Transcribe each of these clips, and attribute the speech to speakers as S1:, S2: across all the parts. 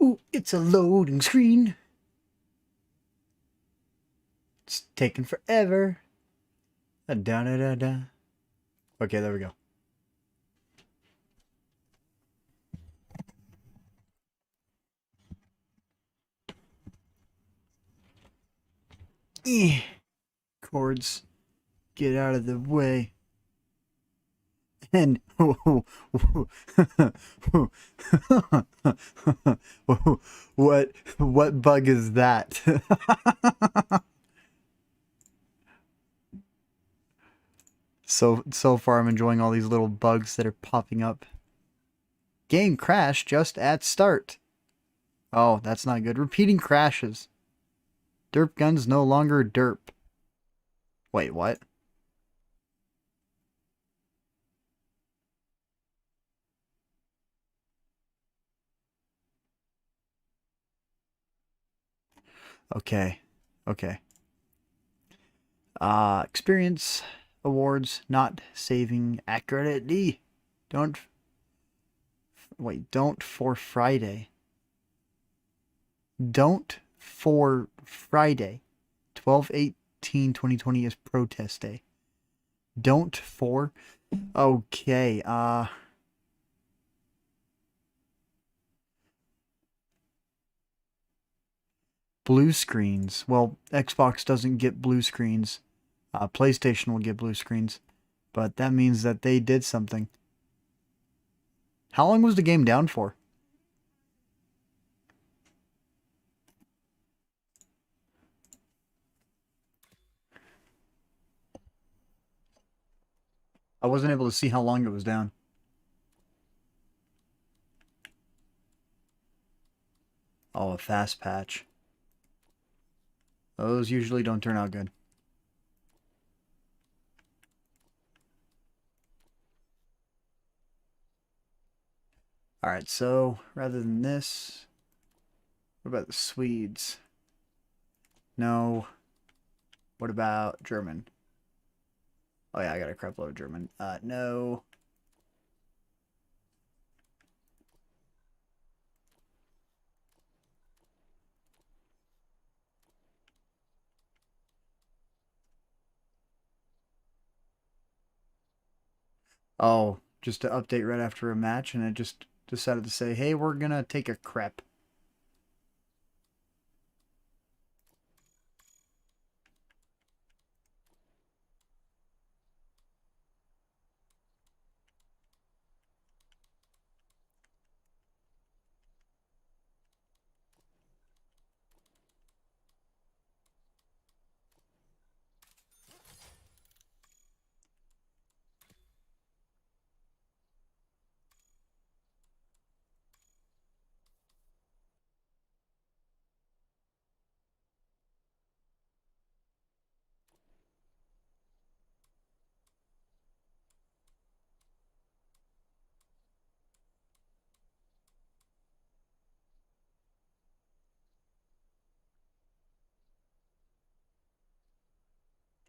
S1: Ooh, it's a loading screen. It's taking forever. Da da da da. Okay, there we go. Chords, get out of the way. And what bug is that? So far I'm enjoying all these little bugs that are popping up. Game crash just at start. Oh, that's not good. Repeating crashes. Derp guns no longer derp. Wait, what? Okay. Okay. Experience awards not saving accurately. Don't wait, don't for Friday. Don't for Friday. 12/18/2020 is protest day. Don't for okay. Blue screens. Well, Xbox doesn't get blue screens. PlayStation will get blue screens, but that means that they did something. How long was the game down for? I wasn't able to see how long it was down. Oh, a fast patch. Those usually don't turn out good. Alright, so rather than this, what about the Swedes? No. What about German? Oh yeah, I got a crap load of German. No. Oh, just to update right after a match, and it just decided to say, hey, we're gonna take a crap.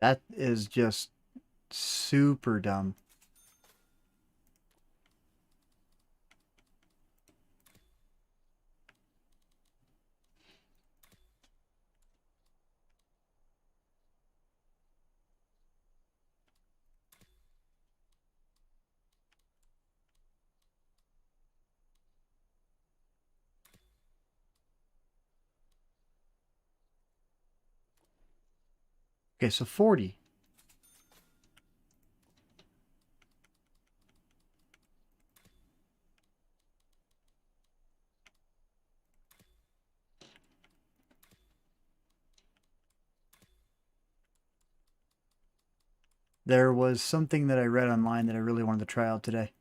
S1: That is just super dumb. Okay, so 40. There was something that I read online that I really wanted to try out today.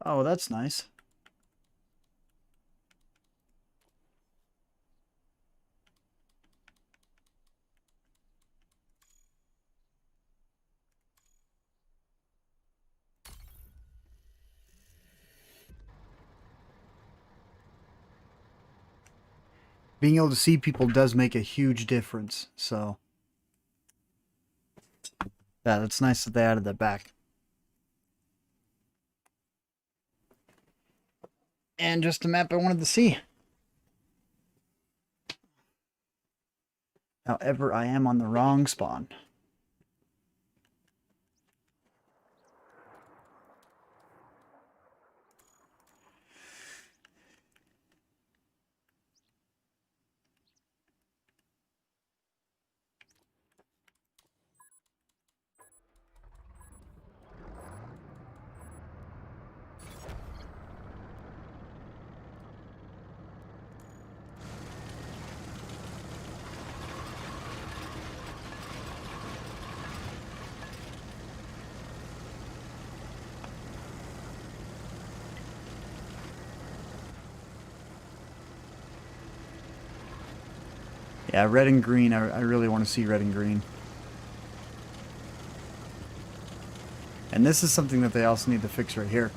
S1: Oh, that's nice. being able to see people does make a huge difference. So yeah, that's nice that they added that back. And just a map I wanted to see. However, I am on the wrong spawn. Yeah, red and green. I really want to see red and green. And this is something that they also need to fix right here.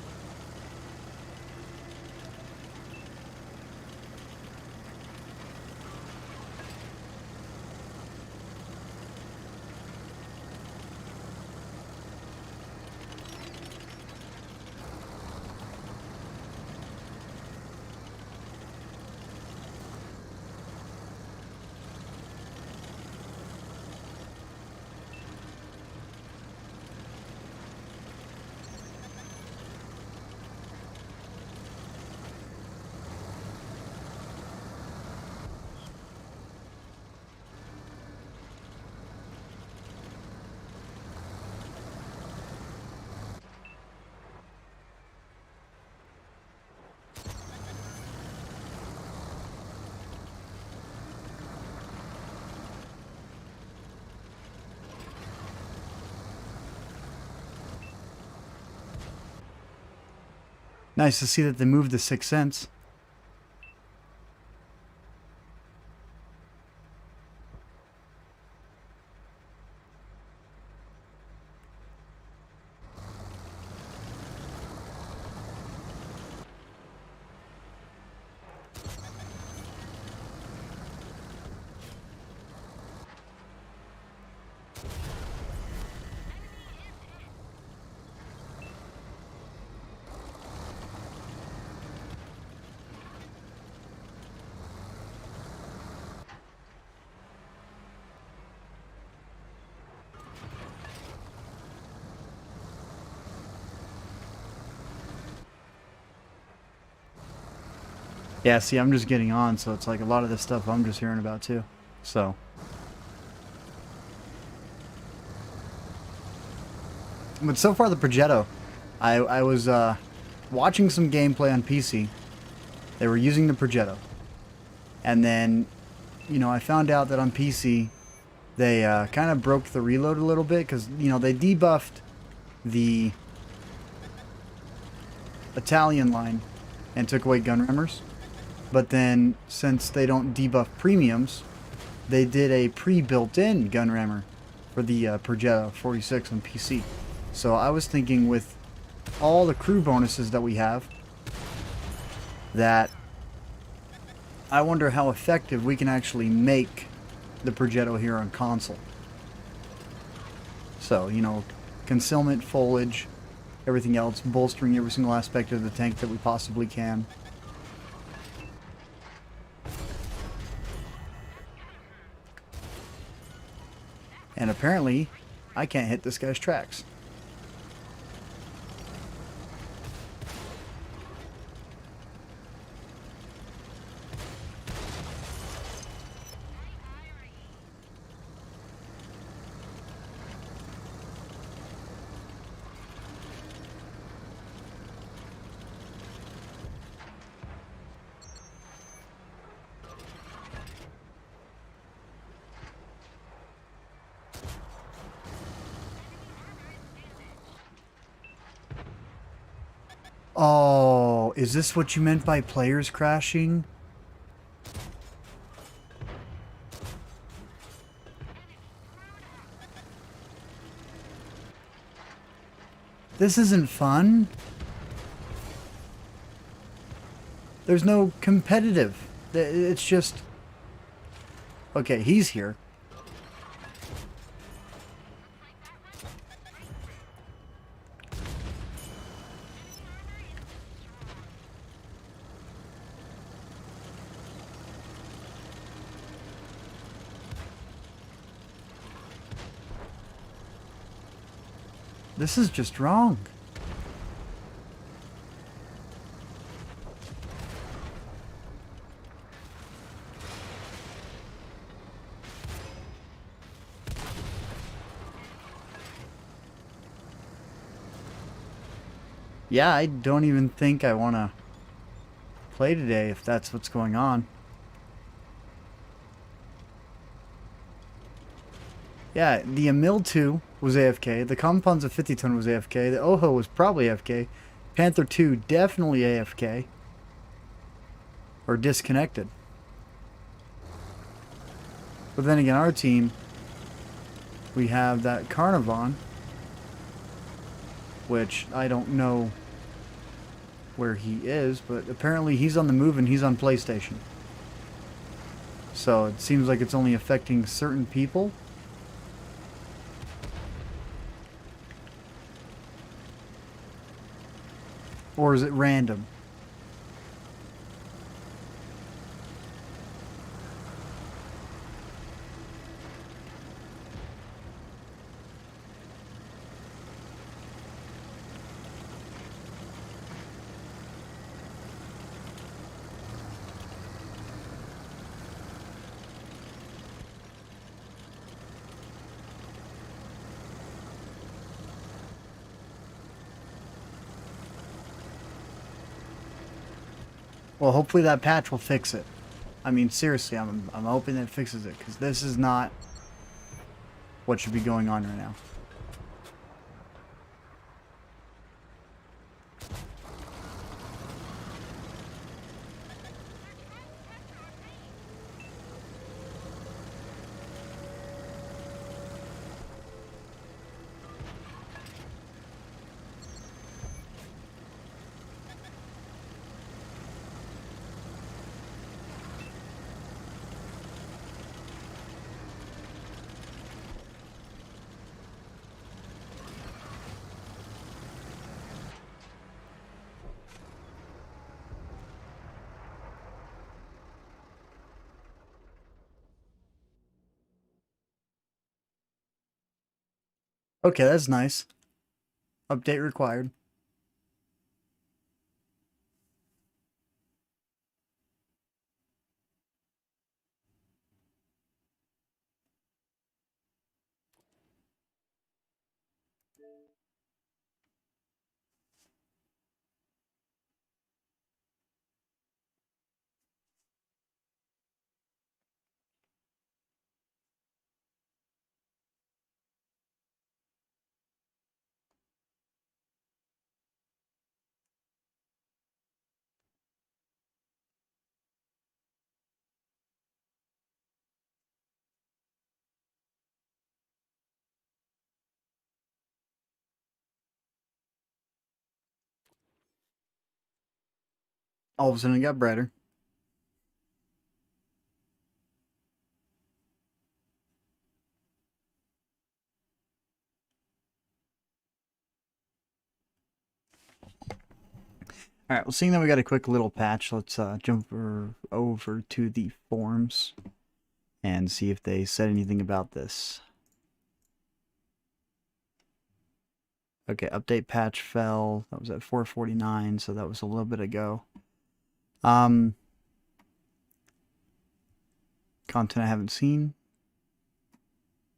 S1: Nice to see that they moved the 6 cents. Yeah, see, I'm just getting on, so it's like a lot of this stuff I'm just hearing about too. So. But so far, the Progetto. I was watching some gameplay on PC. They were using the Progetto. And then, you know, I found out that on PC, they kind of broke the reload a little bit because, you know, they debuffed the Italian line and took away gun rammers. But then, since they don't debuff premiums, they did a pre-built-in gun rammer for the Progetto 46 on PC. So I was thinking with all the crew bonuses that we have, that I wonder how effective we can actually make the Progetto here on console. So, you know, concealment, foliage, everything else, bolstering every single aspect of the tank that we possibly can. And apparently, I can't hit this guy's tracks. Oh, is this what you meant by players crashing? This isn't fun. There's no competitive. It's just Okay, he's here. This is just wrong. Yeah, I don't even think I want to play today if that's what's going on. Yeah, the Emil 2 was AFK, the Compounds of 50 ton was AFK, the Oho was probably AFK, Panther 2 definitely AFK. Or disconnected. But then again, our team, we have that Carnivon, which I don't know where he is, but apparently he's on the move and he's on PlayStation. So it seems like it's only affecting certain people. Or is it random? Well, hopefully that patch will fix it. I mean, seriously, I'm hoping that it fixes it, because this is not what should be going on right now. Okay, that's nice. Update required. All of a sudden it got brighter. Alright, well, seeing that we got a quick little patch, let's jump over to the forums and see if they said anything about this. Okay, update patch fell. That was at 4:49, so that was a little bit ago. Content I haven't seen.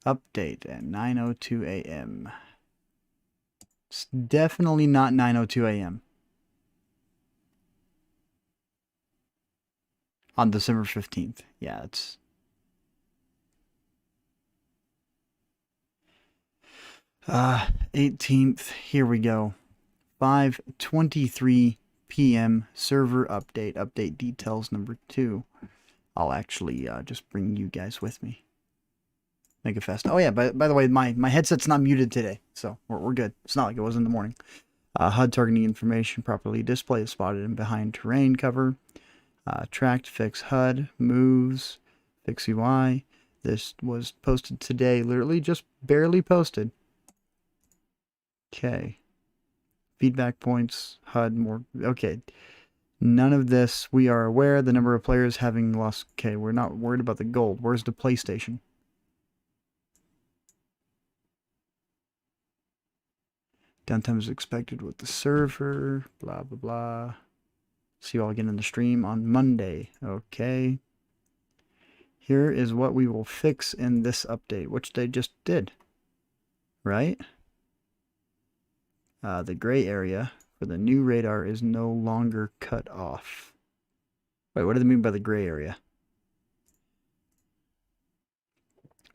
S1: Update at 9:02 a.m. It's definitely not 9:02 a.m. on December 15th. Yeah, it's 18th. Here we go. 5:23 p.m. server update. Update details number 2. I'll actually just bring you guys with me. Make it fast. Oh yeah, by the way, my headset's not muted today, so we're good. It's not like it was in the morning. HUD targeting information properly displayed, spotted in behind terrain cover. Tracked, fix HUD, moves, Fix UI. This was posted today, literally just barely posted. Okay. Feedback points, HUD, more. Okay. None of this. We are aware the number of players having lost. Okay, we're not worried about the gold. Where's the PlayStation? Downtime is expected with the server. Blah, blah, blah. See you all again in the stream on Monday. Okay. Here is what we will fix in this update, which they just did. Right? The gray area for the new radar is no longer cut off. Wait, what do they mean by the gray area?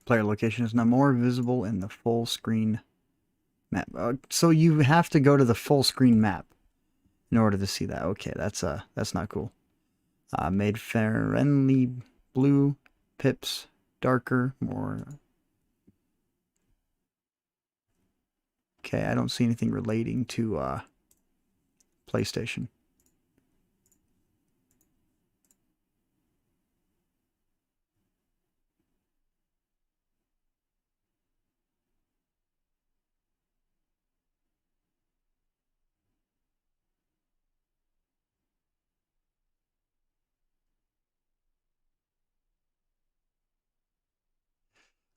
S1: Player location is now more visible in the full screen map. So you have to go to the full screen map in order to see that. Okay, that's not cool. Made friendly blue pips darker, more. Okay, I don't see anything relating to PlayStation.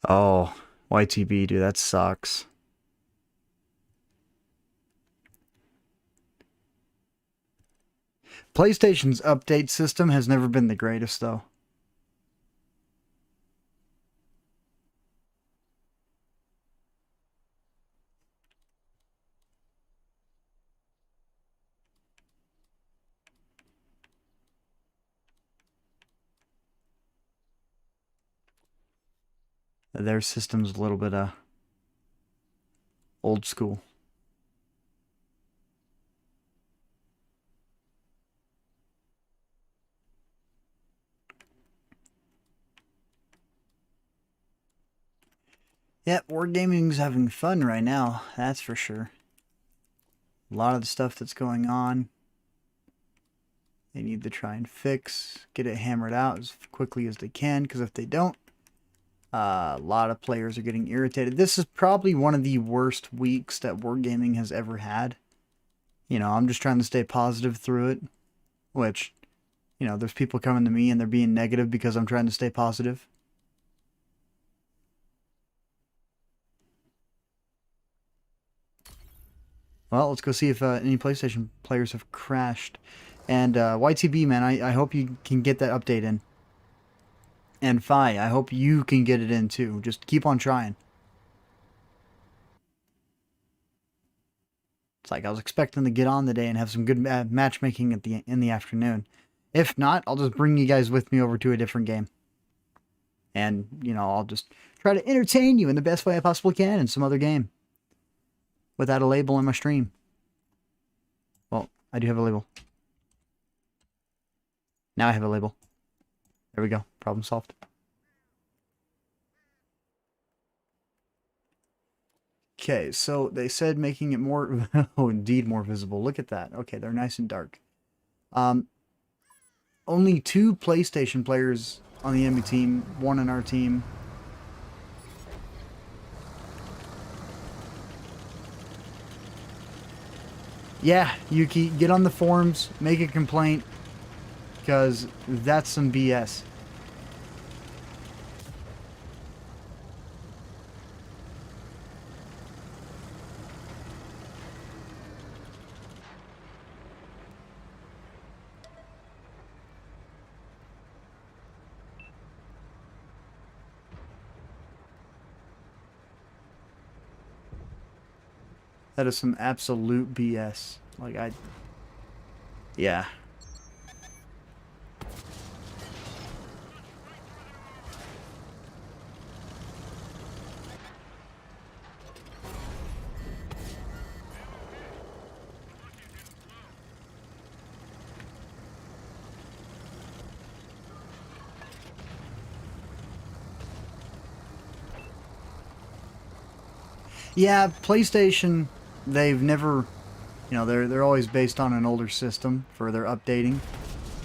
S1: Oh, YTB, dude, that sucks. PlayStation's update system has never been the greatest, though. Their system's a little bit old school. Yep, Wargaming's having fun right now, that's for sure. A lot of the stuff that's going on, they need to try and fix, get it hammered out as quickly as they can, because if they don't, a lot of players are getting irritated. This is probably one of the worst weeks that Wargaming has ever had. You know, I'm just trying to stay positive through it, which, you know, there's people coming to me and they're being negative because I'm trying to stay positive. Well, let's go see if any PlayStation players have crashed. And YTB, man, I hope you can get that update in. And Fi, I hope you can get it in too. Just keep on trying. It's like I was expecting to get on the day and have some good matchmaking in the afternoon. If not, I'll just bring you guys with me over to a different game. And, you know, I'll just try to entertain you in the best way I possibly can in some other game. Without a label in my stream. Well, I do have a label. Now I have a label. There we go. Problem solved. Okay, so they said making it more... oh, indeed more visible. Look at that. Okay, they're nice and dark. Only 2 PlayStation players on the enemy team. 1 on our team. Yeah, Yuki, get on the forums, make a complaint, because that's some BS. That is some absolute BS. Like, yeah. Yeah, PlayStation, they've never, you know, they're always based on an older system for their updating,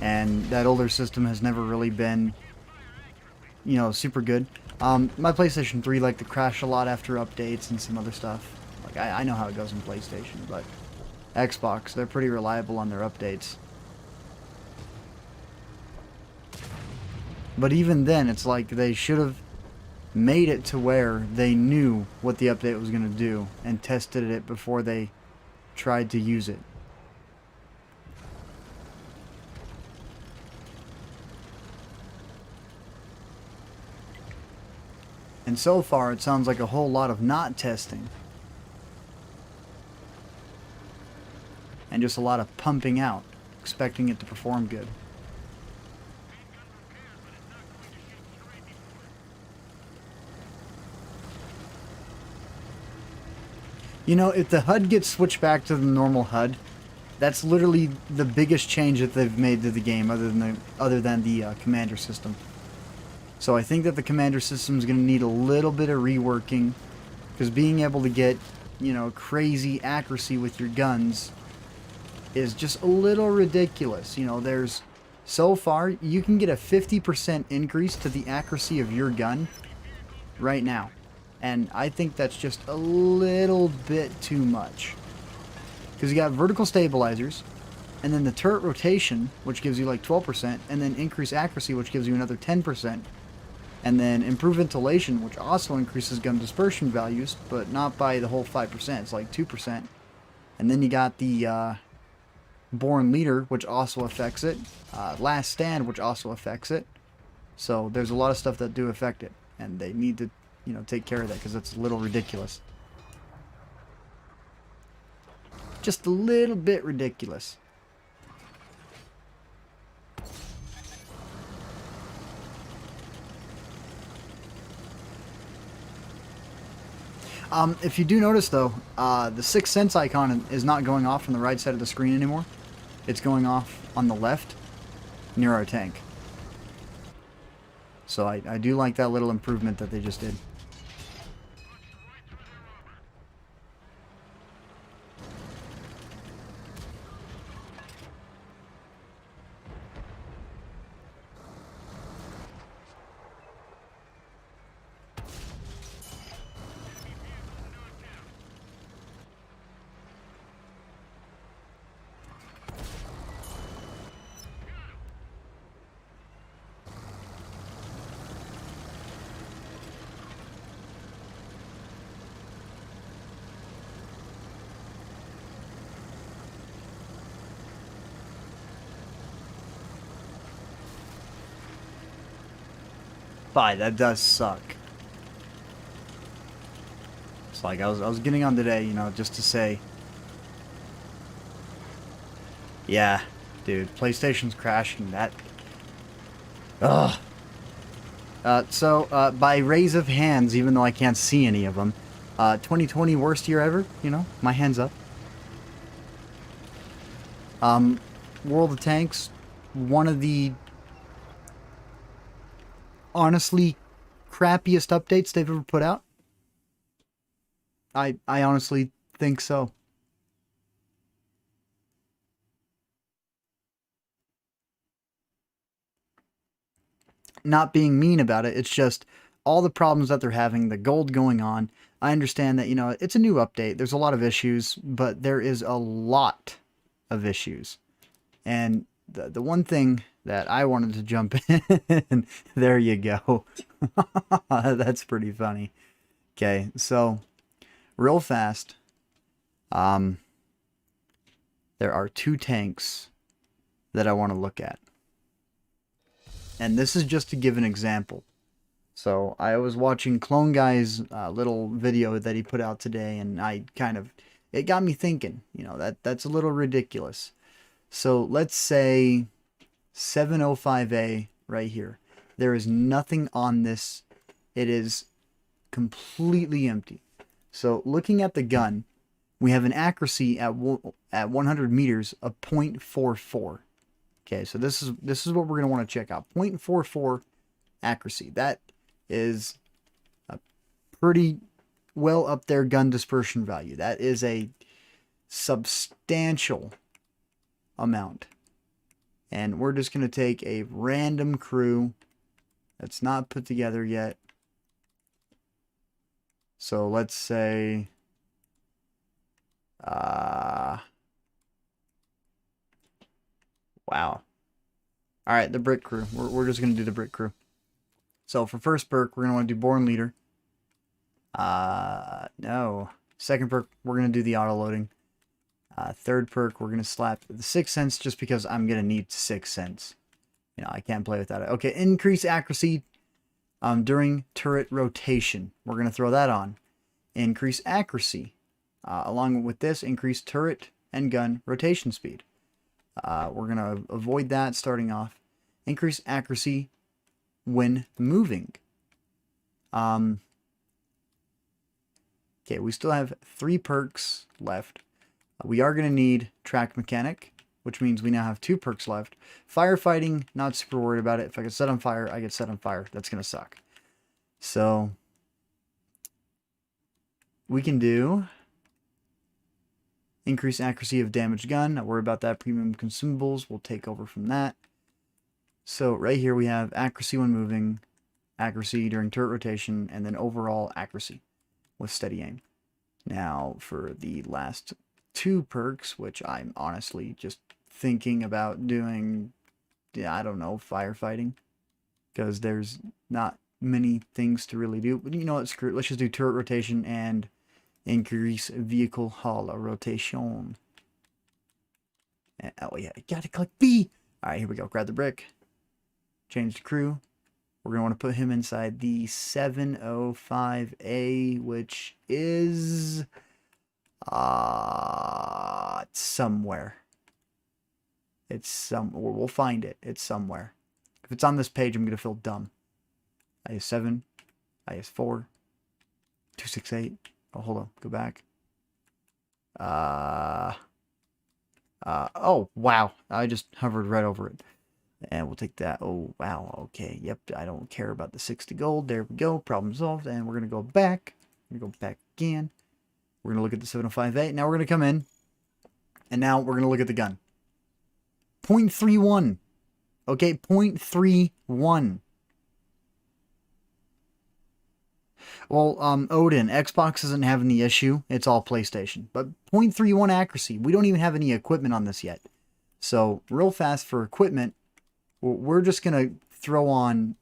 S1: and that older system has never really been you know, super good. My PlayStation 3 liked to crash a lot after updates and some other stuff. Like, I know how it goes in PlayStation, but Xbox, they're pretty reliable on their updates. But even then, it's like they should have made it to where they knew what the update was going to do and tested it before they tried to use it. And so far, it sounds like a whole lot of not testing. And just a lot of pumping out, expecting it to perform good. You know, if the HUD gets switched back to the normal HUD, that's literally the biggest change that they've made to the game, other than the commander system. So I think that the commander system is going to need a little bit of reworking, because being able to get, you know, crazy accuracy with your guns is just a little ridiculous. You know, there's, so far, you can get a 50% increase to the accuracy of your gun right now. And I think that's just a little bit too much. Because you got vertical stabilizers, and then the turret rotation, which gives you like 12%, and then increased accuracy, which gives you another 10%. And then improved ventilation, which also increases gun dispersion values, but not by the whole 5%, it's like 2%. And then you got the Born Leader, which also affects it. Last Stand, which also affects it. So there's a lot of stuff that do affect it, and they need to, you know, take care of that, because it's a little ridiculous. Just a little bit ridiculous. If you do notice, though, the 6th Sense icon is not going off on the right side of the screen anymore. It's going off on the left, near our tank. So I do like that little improvement that they just did. But that does suck. It's like I was getting on today, you know, just to say, yeah, dude, PlayStation's crashing. That, ugh. So by raise of hands, even though I can't see any of them, 2020 worst year ever. You know, my hands up. World of Tanks, one of the honestly crappiest updates they've ever put out. I honestly think so. Not being mean about it, it's just all the problems that they're having, the gold going on. I understand that, you know, it's a new update. There's a lot of issues, but there is a lot of issues. And the one thing that I wanted to jump in, there you go. That's pretty funny. Okay, so real fast, there are 2 tanks that I want to look at. And this is just to give an example. So I was watching Clone Guy's little video that he put out today, and it got me thinking, you know, that's a little ridiculous. So let's say 705A right here. There is nothing on this. It is completely empty. So looking at the gun, we have an accuracy at 100 meters of 0.44. Okay, so this is what we're going to want to check out. 0.44 accuracy. That is a pretty well up there gun dispersion value. That is a substantial amount. And we're just going to take a random crew It's not put together yet. So let's say, wow. All right, the brick crew. We're just gonna do the brick crew. So for first perk, we're gonna want to do Born Leader. No. Second perk, we're gonna do the auto loading. Third perk, we're gonna slap the 6th Sense just because I'm gonna need 6th Sense. You know, I can't play without it. Okay, increase accuracy during turret rotation. We're gonna throw that on. Increase accuracy. Along with this, increase turret and gun rotation speed. We're gonna avoid that starting off. Increase accuracy when moving. Okay, we still have 3 perks left. We are going to need Track Mechanic, which means we now have 2 perks left. Firefighting, not super worried about it. If I get set on fire, I get set on fire. That's going to suck. So, we can do increase accuracy of damaged gun. Not worry about that. Premium consumables will take over from that. So, right here we have accuracy when moving, accuracy during turret rotation, and then overall accuracy with steady aim. Now, for the last 2 perks, which I'm honestly just thinking about doing, I don't know, firefighting, because there's not many things to really do. But you know what, screw it. Let's just do turret rotation and increase vehicle hull rotation. And, oh yeah, you gotta click B. All right, here we go. Grab the brick. Change the crew. We're going to want to put him inside the 705A, which is somewhere. We'll find it. It's somewhere. If it's on this page, I'm going to feel dumb. IS-7, IS-4, 268. Oh, hold on. Go back. Oh, wow. I just hovered right over it. And we'll take that. Oh, wow. Okay. Yep. I don't care about the 60 gold. There we go. Problem solved. And we're going to go back. We're going to go back again. We're going to look at the 705A. Now we're going to come in. And now we're going to look at the gun. 0.31. Okay. 0.31. Well, Odin, Xbox isn't having the issue. It's all PlayStation. But 0.31 accuracy. We don't even have any equipment on this yet. So, real fast for equipment, we're just going to throw on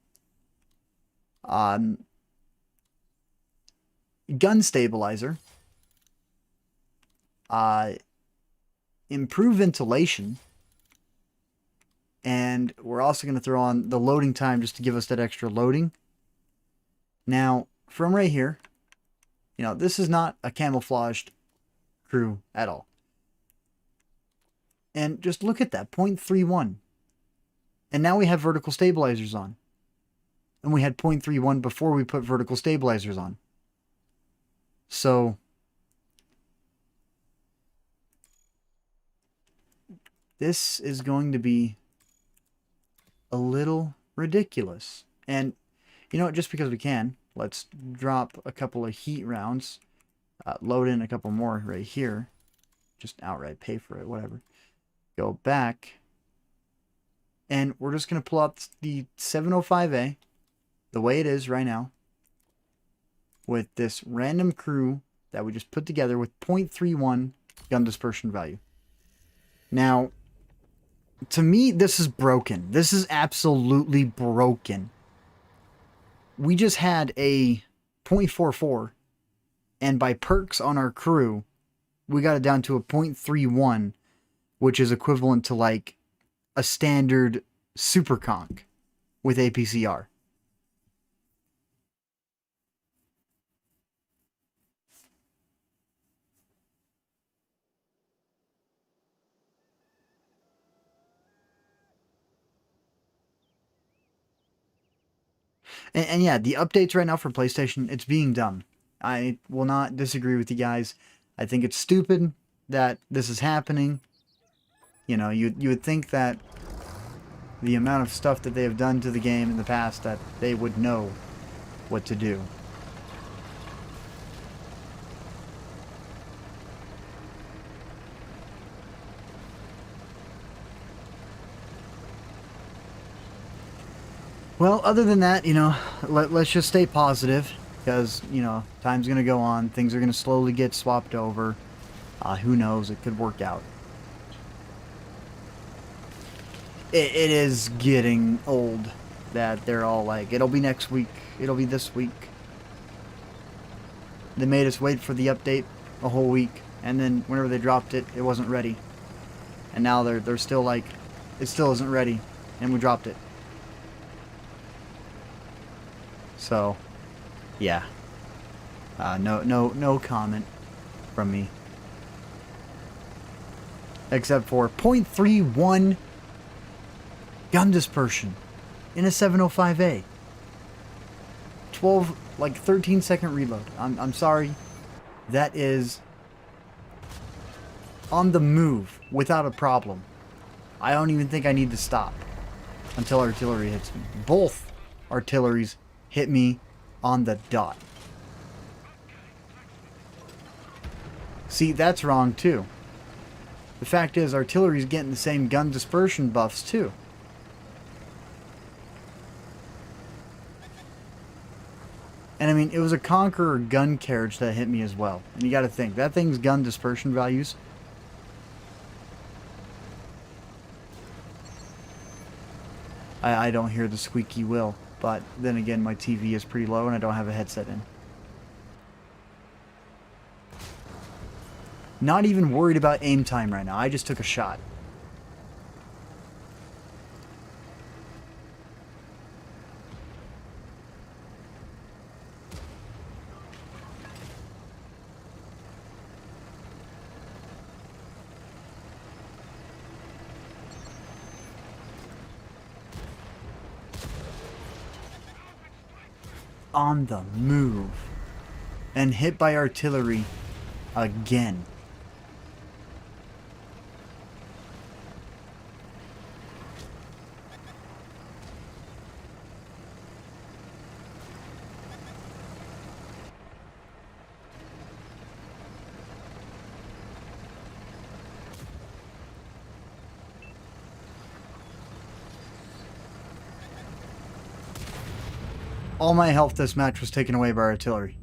S1: gun stabilizer, improve ventilation, and we're also going to throw on the loading time just to give us that extra loading. Now, from right here, you know, this is not a camouflaged crew at all. And just look at that, 0.31. And now we have vertical stabilizers on. And we had 0.31 before we put vertical stabilizers on. So, this is going to be a little ridiculous. And, you know, just because we can, let's drop a couple of heat rounds. Load in a couple more right here. Just outright pay for it, whatever. Go back. And we're just going to pull up the 705A the way it is right now with this random crew that we just put together with 0.31 gun dispersion value. Now, to me, this is broken. This is absolutely broken. We just had a 0.44, and by perks on our crew, we got it down to a 0.31, which is equivalent to like a standard super conch with APCR. And yeah, the updates right now for PlayStation, it's being dumb. I will not disagree with you guys. I think it's stupid that this is happening. You know, you would think that the amount of stuff that they have done to the game in the past that they would know what to do. Well, other than that, let's just stay positive because, time's going to go on. Things are going to slowly get swapped over. Who knows? It could work out. It is getting old that they're all like, it'll be next week. It'll be this week. They made us wait for the update a whole week. And then whenever they dropped it, it wasn't ready. And now they're still like, it still isn't ready. And we dropped it. So, yeah. No comment from me. Except for 0.31 gun dispersion in a 705A. 13-second reload. I'm sorry. That is on the move without a problem. I don't even think I need to stop until artillery hits me. Both artilleries hit me on the dot. See, that's wrong too. The fact is, artillery's getting the same gun dispersion buffs too. And I mean, it was a Conqueror gun carriage that hit me as well. And you gotta think, that thing's gun dispersion values. I don't hear the squeaky wheel. But then again, my TV is pretty low and I don't have a headset in. Not even worried about aim time right now. I just took a shot. On the move. And hit by artillery again. All my health this match was taken away by artillery.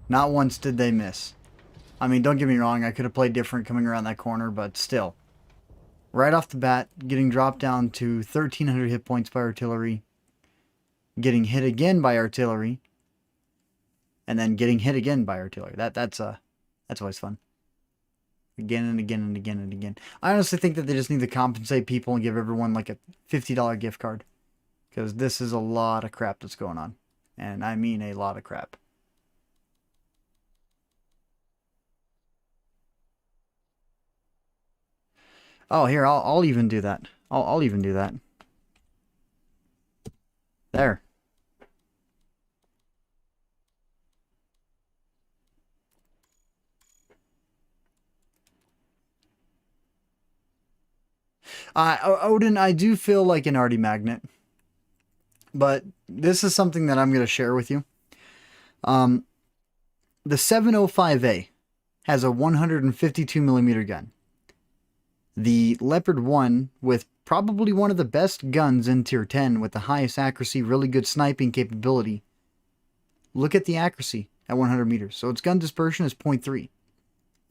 S1: Not once did they miss. I mean, don't get me wrong, I could have played different coming around that corner, but still. Right off the bat, getting dropped down to 1,300 hit points by artillery. Getting hit again by artillery. And then getting hit again by artillery. That's always fun. Again and again and again and again. I honestly think that they just need to compensate people and give everyone like a $50 gift card. Because this is a lot of crap that's going on. And I mean a lot of crap. Oh, here, I'll even do that. I'll even do that. There. Odin, I do feel like an arty magnet. But this is something that I'm going to share with you. The 705A has a 152 millimeter gun. The Leopard 1, with probably one of the best guns in Tier 10 with the highest accuracy, really good sniping capability. Look at the accuracy at 100 meters. So its gun dispersion is 0.3.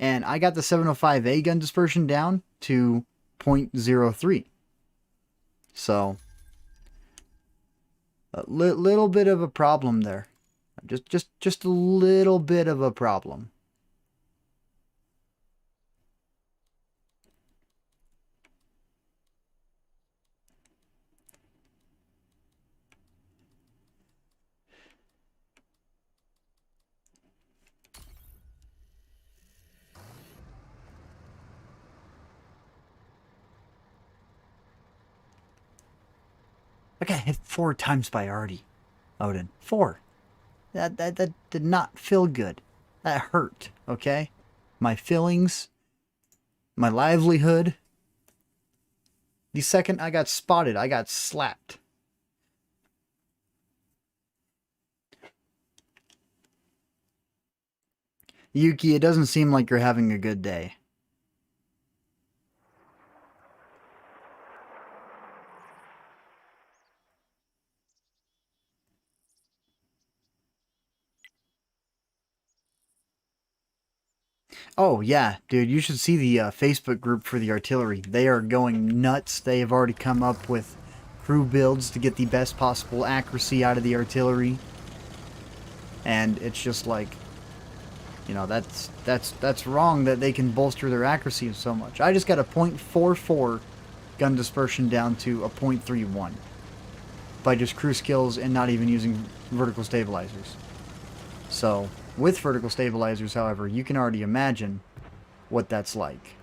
S1: And I got the 705A gun dispersion down to 0.03. So a little bit of a problem there. Just a little bit of a problem. I got hit 4 times by Artie, Odin. 4. That did not feel good. That hurt, okay? My feelings, my livelihood. The second I got spotted, I got slapped. Yuki, it doesn't seem like you're having a good day. Oh, yeah, dude, you should see the Facebook group for the artillery. They are going nuts. They have already come up with crew builds to get the best possible accuracy out of the artillery. And it's just like, you know, that's wrong that they can bolster their accuracy so much. I just got a .44 gun dispersion down to a .31 by just crew skills and not even using vertical stabilizers. So, with vertical stabilizers, however, you can already imagine what that's like.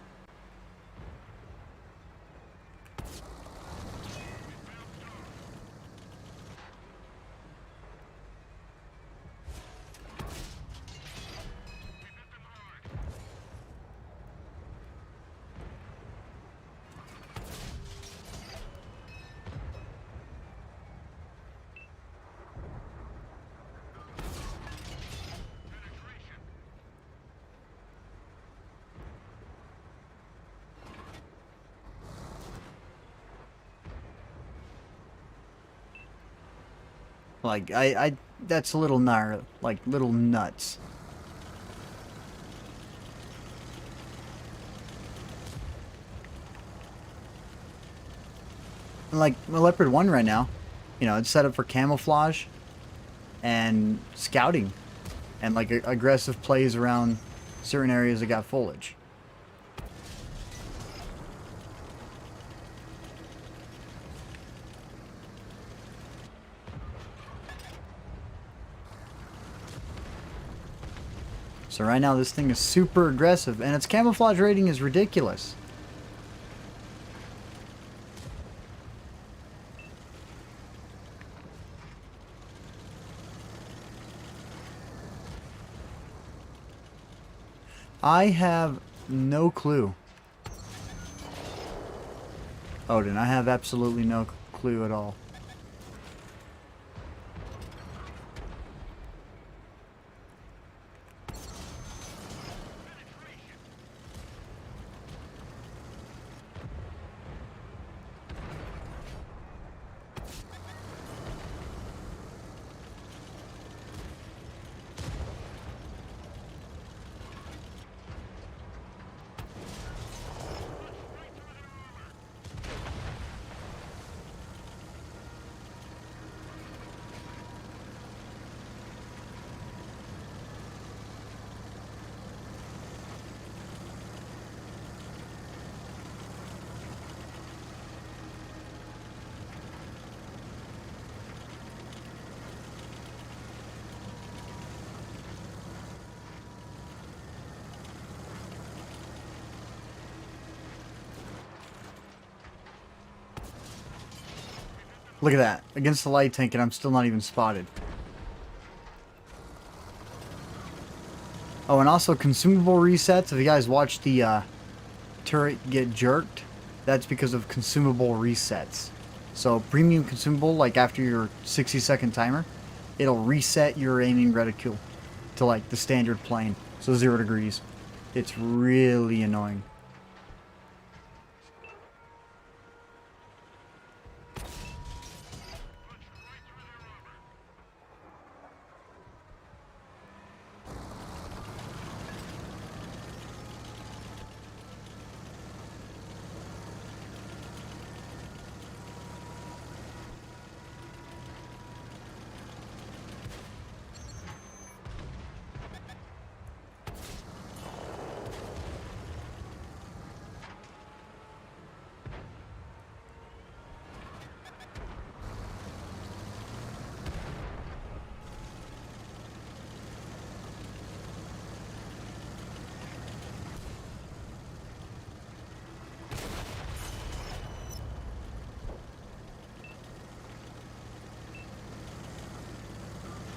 S1: Like, that's a little little nuts. Like, Leopard 1 right now, you know, it's set up for camouflage and scouting and, like, aggressive plays around certain areas that got foliage. So right now this thing is super aggressive, and its camouflage rating is ridiculous. I have no clue. Odin, I have absolutely no clue at all. Look at that. Against the light tank, and I'm still not even spotted. Oh, and also consumable resets. If you guys watch the turret get jerked, that's because of consumable resets. So premium consumable, like after your 60-second timer, it'll reset your aiming reticule to like the standard plane, so 0 degrees. It's really annoying.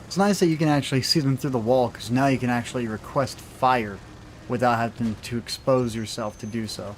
S1: It's nice that you can actually see them through the wall, because now you can actually request fire without having to expose yourself to do so.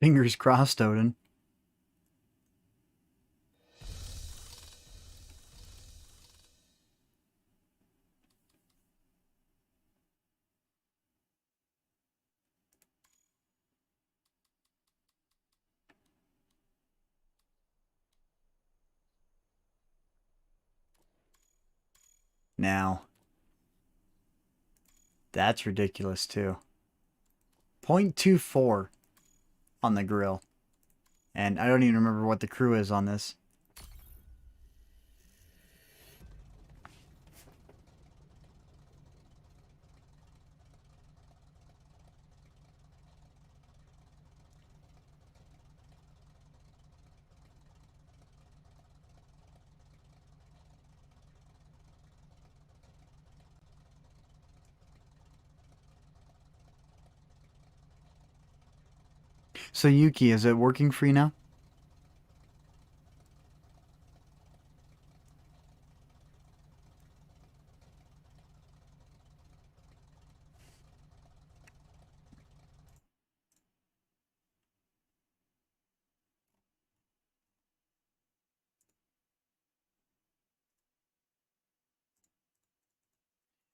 S1: Fingers crossed, Odin. Now, that's ridiculous too. 0.24 on the grill. And I don't even remember what the crew is on this. So Yuki, is it working for you now?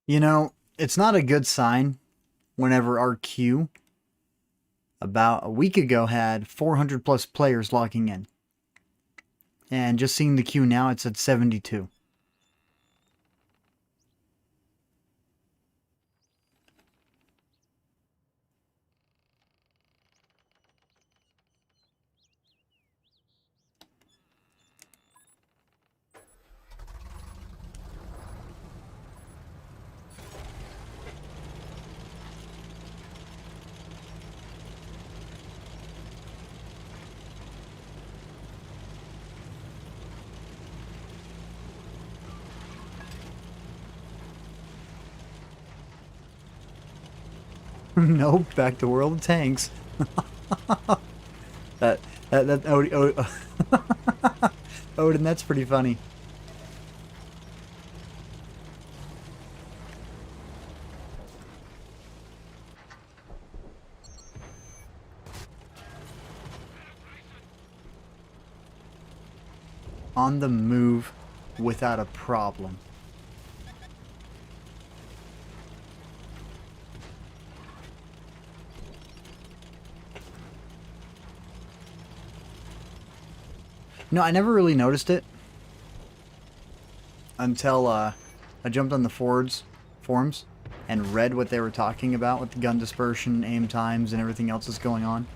S1: You know, it's not a good sign whenever our queue about a week ago had 400 plus players logging in. And just seeing the queue now, it's at 72. Nope, back to World of Tanks. that Odin, Odin, that's pretty funny. On the move without a problem. No, I never really noticed it until I jumped on the forums and read what they were talking about with the gun dispersion, aim times, and everything else that's going on.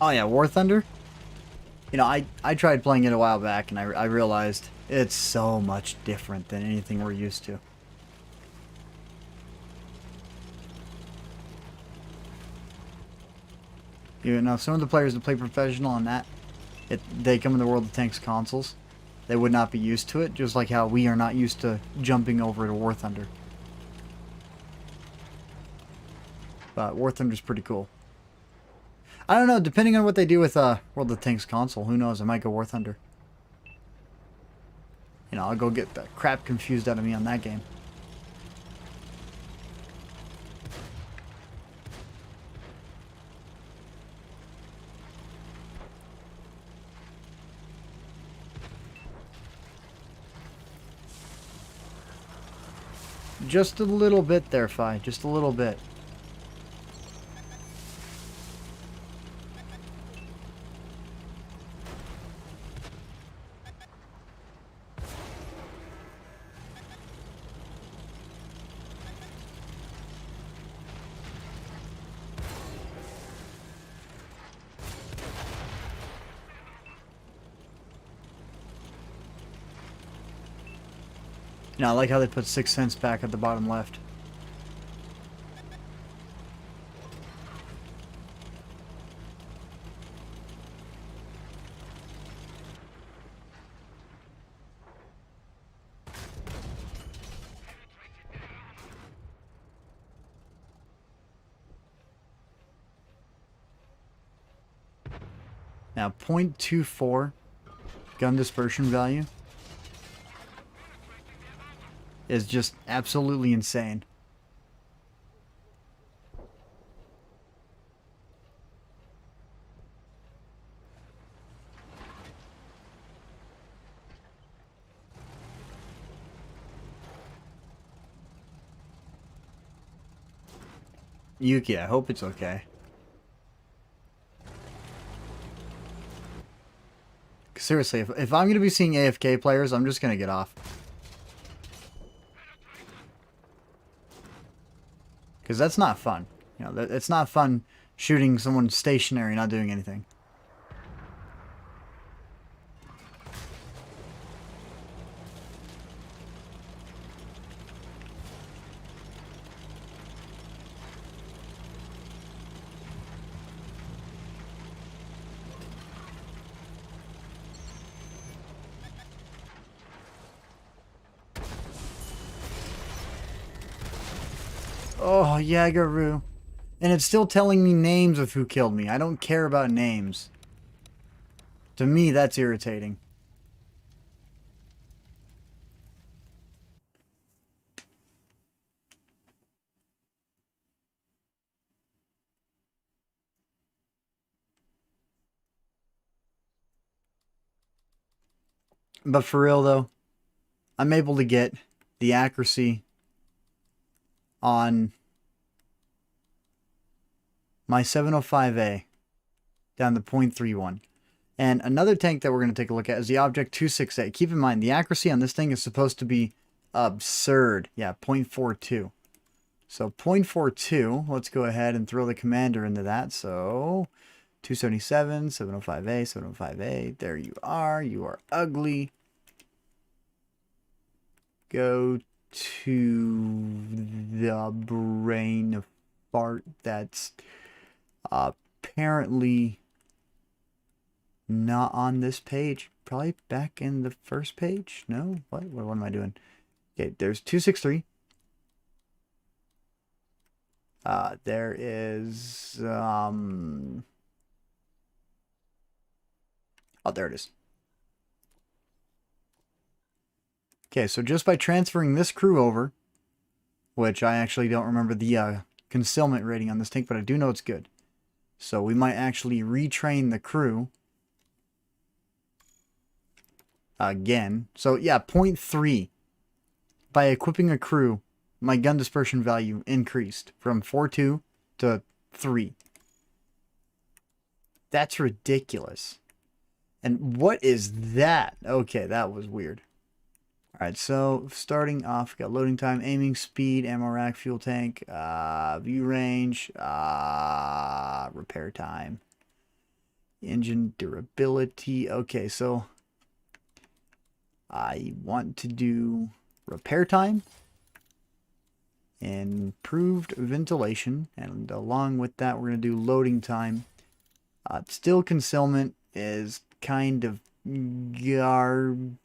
S1: Oh yeah, War Thunder? You know, I tried playing it a while back and I realized it's so much different than anything we're used to. You know, some of the players that play professional on that, they come in the World of Tanks consoles. They would not be used to it, just like how we are not used to jumping over to War Thunder. But War Thunder's pretty cool. I don't know, depending on what they do with World of Tanks console, who knows, I might go War Thunder. You know, I'll go get the crap confused out of me on that game. Just a little bit there, Fi. Just a little bit. You know, I like how they put 6 cents back at the bottom left. Now, 0.24 gun dispersion value is just absolutely insane. Yuki, I hope it's okay. Seriously, if I'm going to be seeing AFK players, I'm just going to get off. Because that's not fun. You know, it's not fun shooting someone stationary, not doing anything. Oh, Yagaru. And it's still telling me names of who killed me. I don't care about names. To me, that's irritating. But for real, though, I'm able to get the accuracy on my 705A down to 0.31. And another tank that we're going to take a look at is the Object 268. Keep in mind, the accuracy on this thing is supposed to be absurd. Yeah, 0.42. So 0.42, let's go ahead and throw the commander into that. So 277, 705A, 705A. There you are. You are ugly. Go to the brain fart that's apparently not on this page. Probably back in the first page. No? What am I doing? Okay, there's 263. There is oh, there it is. Okay, so just by transferring this crew over, which I actually don't remember the concealment rating on this tank, but I do know it's good. So we might actually retrain the crew again. So yeah, 0.3. By equipping a crew, my gun dispersion value increased from 4.2 to 3. That's ridiculous. And what is that? Okay, that was weird. Alright, so starting off, got loading time, aiming speed, ammo rack, fuel tank, view range, repair time, engine durability. Okay, so I want to do repair time, improved ventilation, and along with that we're going to do loading time. Still concealment is kind of garbage,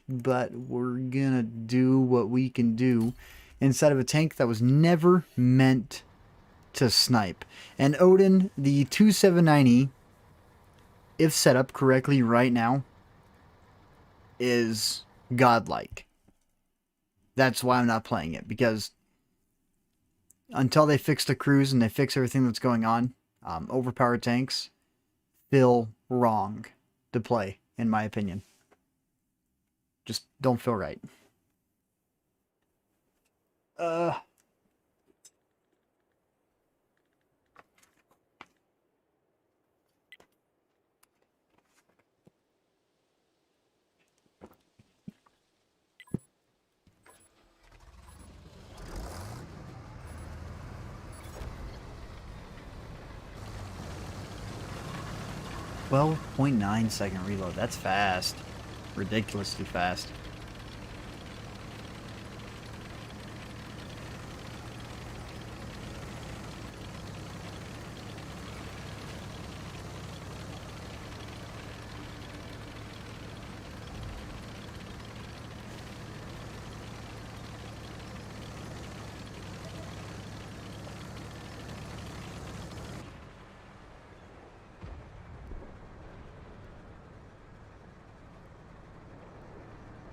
S1: but we're gonna do what we can do inside of a tank that was never meant to snipe. And Odin, the 279E, if set up correctly right now, is godlike. That's why I'm not playing it, because until they fix the crews and they fix everything that's going on, overpowered tanks feel wrong to play, in my opinion. Just don't feel right. .9 second reload. That's fast. Ridiculously fast.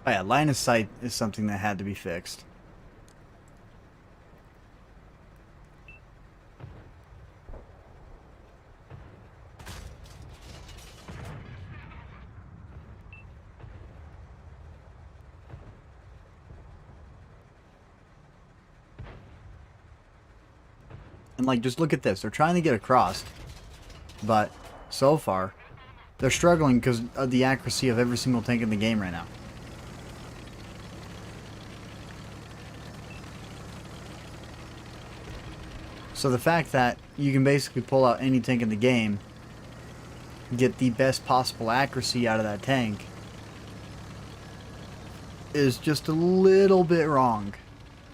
S1: Oh yeah, line of sight is something that had to be fixed. And like, just look at this. They're trying to get across, but so far, they're struggling because of the accuracy of every single tank in the game right now. So the fact that you can basically pull out any tank in the game, get the best possible accuracy out of that tank, is just a little bit wrong.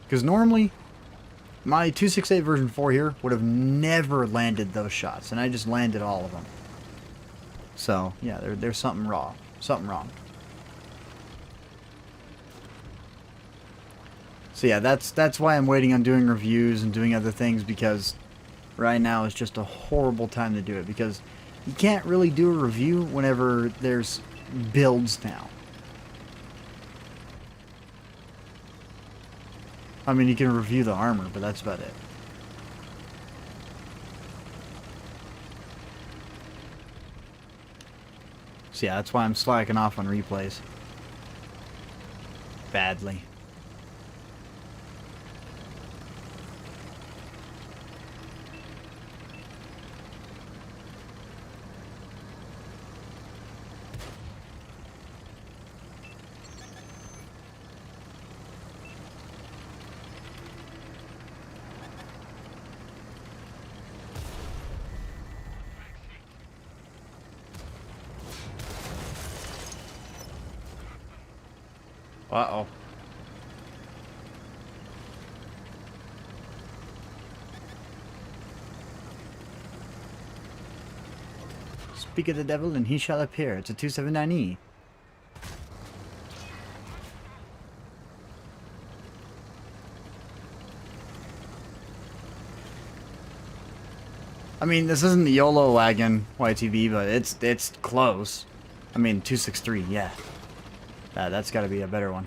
S1: Because normally, my 268 version 4 here would have never landed those shots, and I just landed all of them. So, yeah, there's something wrong. Something wrong. So yeah, that's why I'm waiting on doing reviews and doing other things, because right now is just a horrible time to do it, because you can't really do a review whenever there's builds now. I mean, you can review the armor, but that's about it. So yeah, that's why I'm slacking off on replays. Badly. Uh-oh. Speak of the devil and he shall appear. It's a 279E. I mean, this isn't the YOLO wagon YTV, but it's close. I mean, 263, yeah. That's got to be a better one.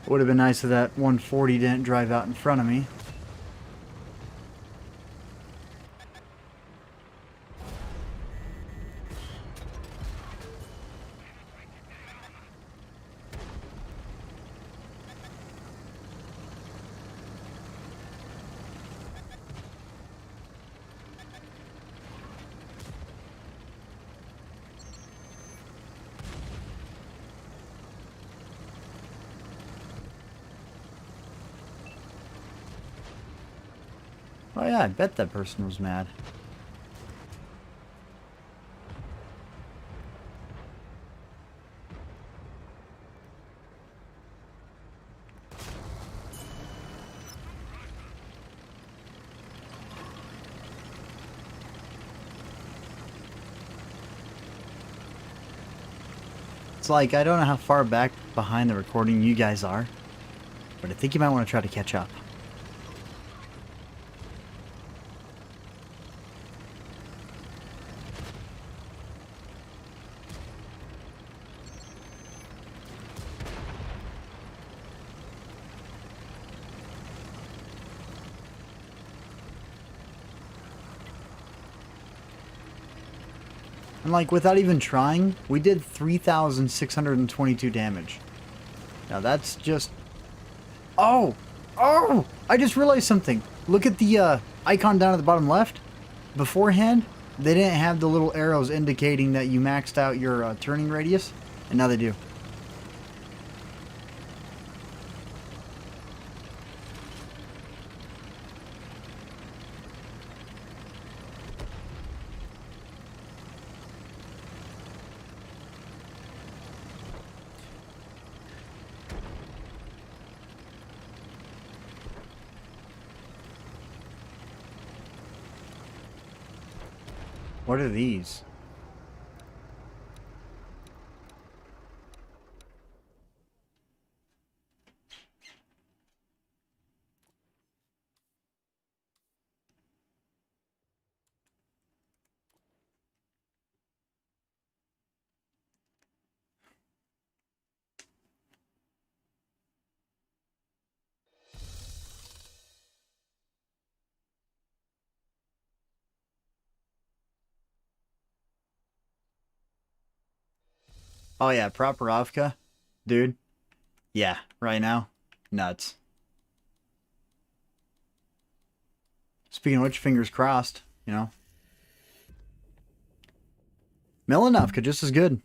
S1: Would have been nice if that 140 didn't drive out in front of me. Oh yeah, I bet that person was mad. It's like, I don't know how far back behind the recording you guys are, but I think you might want to try to catch up. And like, without even trying, we did 3,622 damage. Now that's just... Oh! Oh! I just realized something. Look at the icon down at the bottom left. Beforehand, they didn't have the little arrows indicating that you maxed out your turning radius, and now they do. What are these? Oh yeah, Properovka. Dude. Yeah, right now. Nuts. Speaking of which, fingers crossed, you know. Milanovka just as good.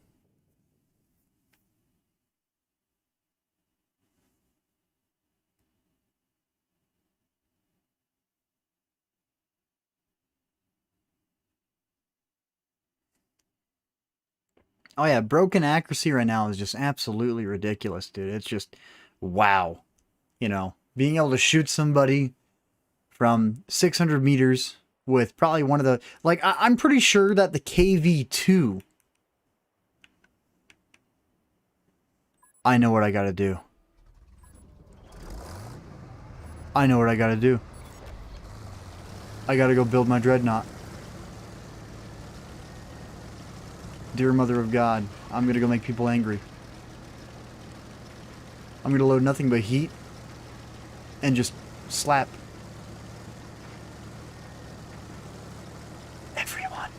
S1: Oh yeah, broken accuracy right now is just absolutely ridiculous, dude. It's just wow. You know, being able to shoot somebody from 600 meters with probably one of the like I'm pretty sure that the KV2. I know what I got to do. I know what I got to do. I got to go build my dreadnought. Dear Mother of God, I'm going to go make people angry. I'm going to load nothing but heat and just slap everyone.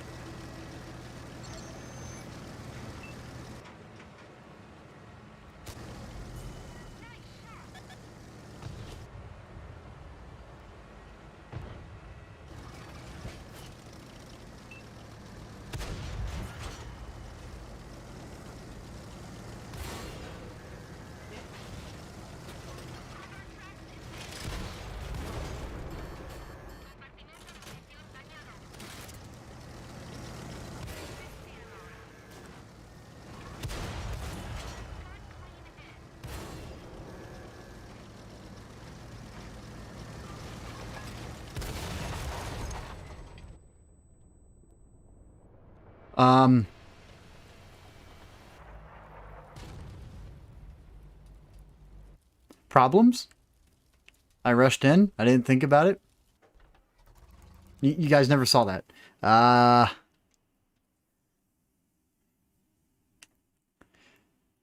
S1: Um, Problems? I rushed in. I didn't think about it. You guys never saw that.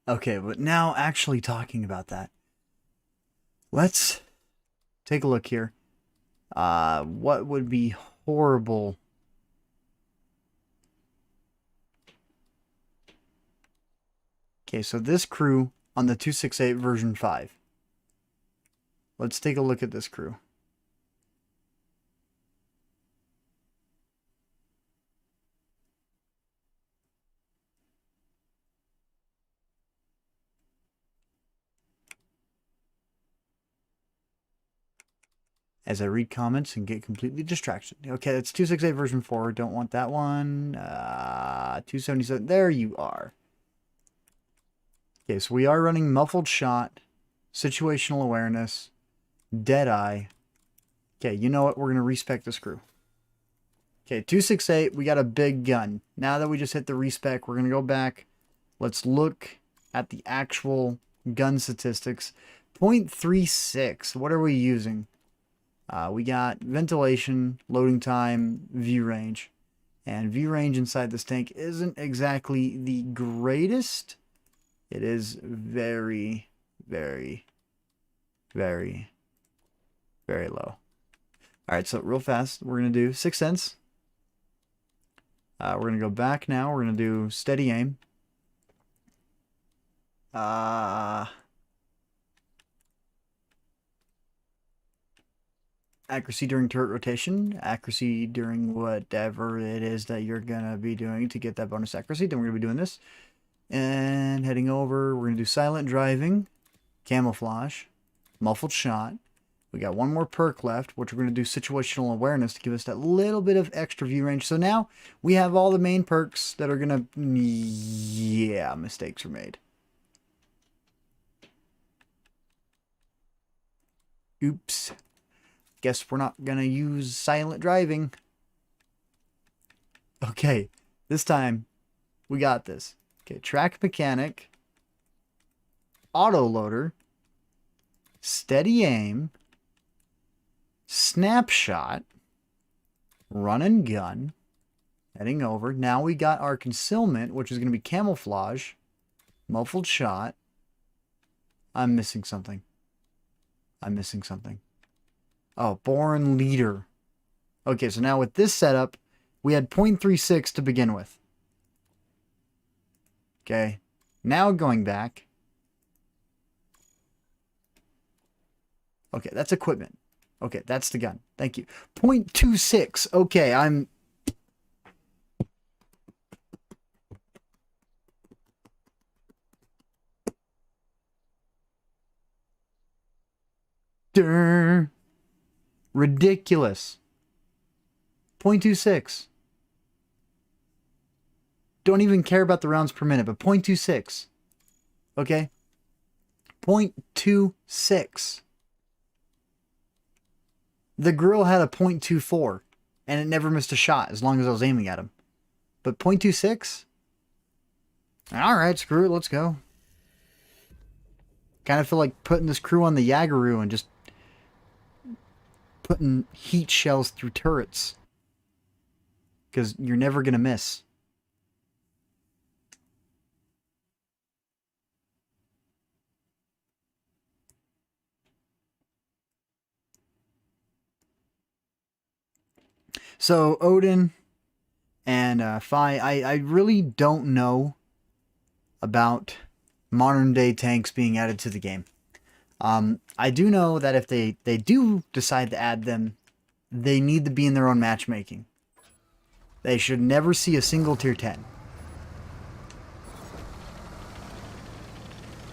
S1: Okay, but now actually talking about that. Let's take a look here. What would be horrible? Okay, so this crew on the 268 version 5. Let's take a look at this crew. As I read comments and get completely distracted. Okay, that's 268 version 4. Don't want that one. 277. There you are. Okay, so we are running muffled shot, situational awareness, Deadeye. Okay, you know what? We're going to respec this crew. Okay, 268, we got a big gun. Now that we just hit the respec, we're going to go back. Let's look at the actual gun statistics. 0.36, what are we using? We got ventilation, loading time, view range. And view range inside this tank isn't exactly the greatest. It is very, very, very, very low. All right, so real fast, we're going to do 6 cents. We're going to go back now. We're going to do steady aim. Accuracy during turret rotation. Accuracy during whatever it is that you're going to be doing to get that bonus accuracy. Then we're going to be doing this. And heading over, we're going to do silent driving, camouflage, muffled shot. We got one more perk left, which we're going to do situational awareness to give us that little bit of extra view range. So now we have all the main perks that are going to... Yeah, mistakes were made. Oops. Guess we're not going to use silent driving. Okay, this time we got this. Okay, track mechanic, auto loader, steady aim, snapshot, run and gun, heading over. Now we got our concealment, which is going to be camouflage, muffled shot. I'm missing something. I'm missing something. Oh, born leader. Okay, so now with this setup, we had 0.36 to begin with. Okay, now going back. Okay, that's equipment. Okay, that's the gun. Thank you. 0.26. Okay, I'm... Durr. Ridiculous. 0.26. Don't even care about the rounds per minute, but 0.26. Okay? 0.26. The grill had a 0.24, and it never missed a shot as long as I was aiming at him. But 0.26? Alright, screw it, let's go. Kind of feel like putting this crew on the Yaguru and just putting heat shells through turrets. Because you're never going to miss. So, Odin and Phi, I really don't know about modern day tanks being added to the game. I do know that if they do decide to add them, they need to be in their own matchmaking. They should never see a single tier 10.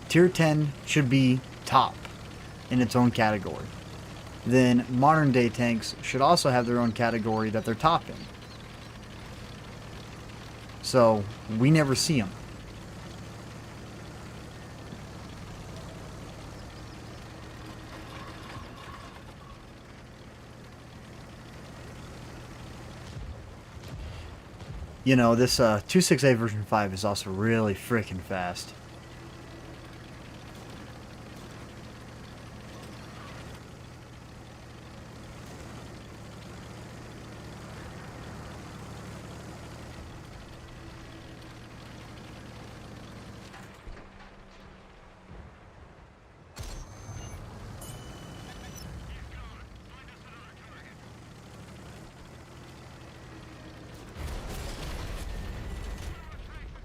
S1: Tier 10 should be top in its own category. Then modern day tanks should also have their own category that they're top in. So we never see them. You know, this 268 version 5 is also really freaking fast.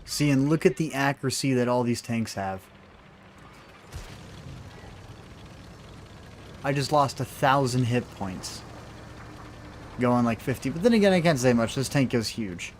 S1: See, and look at the accuracy that all these tanks have. I just lost 1,000 hit points. Going like 50, but then again, I can't say much. This tank is huge.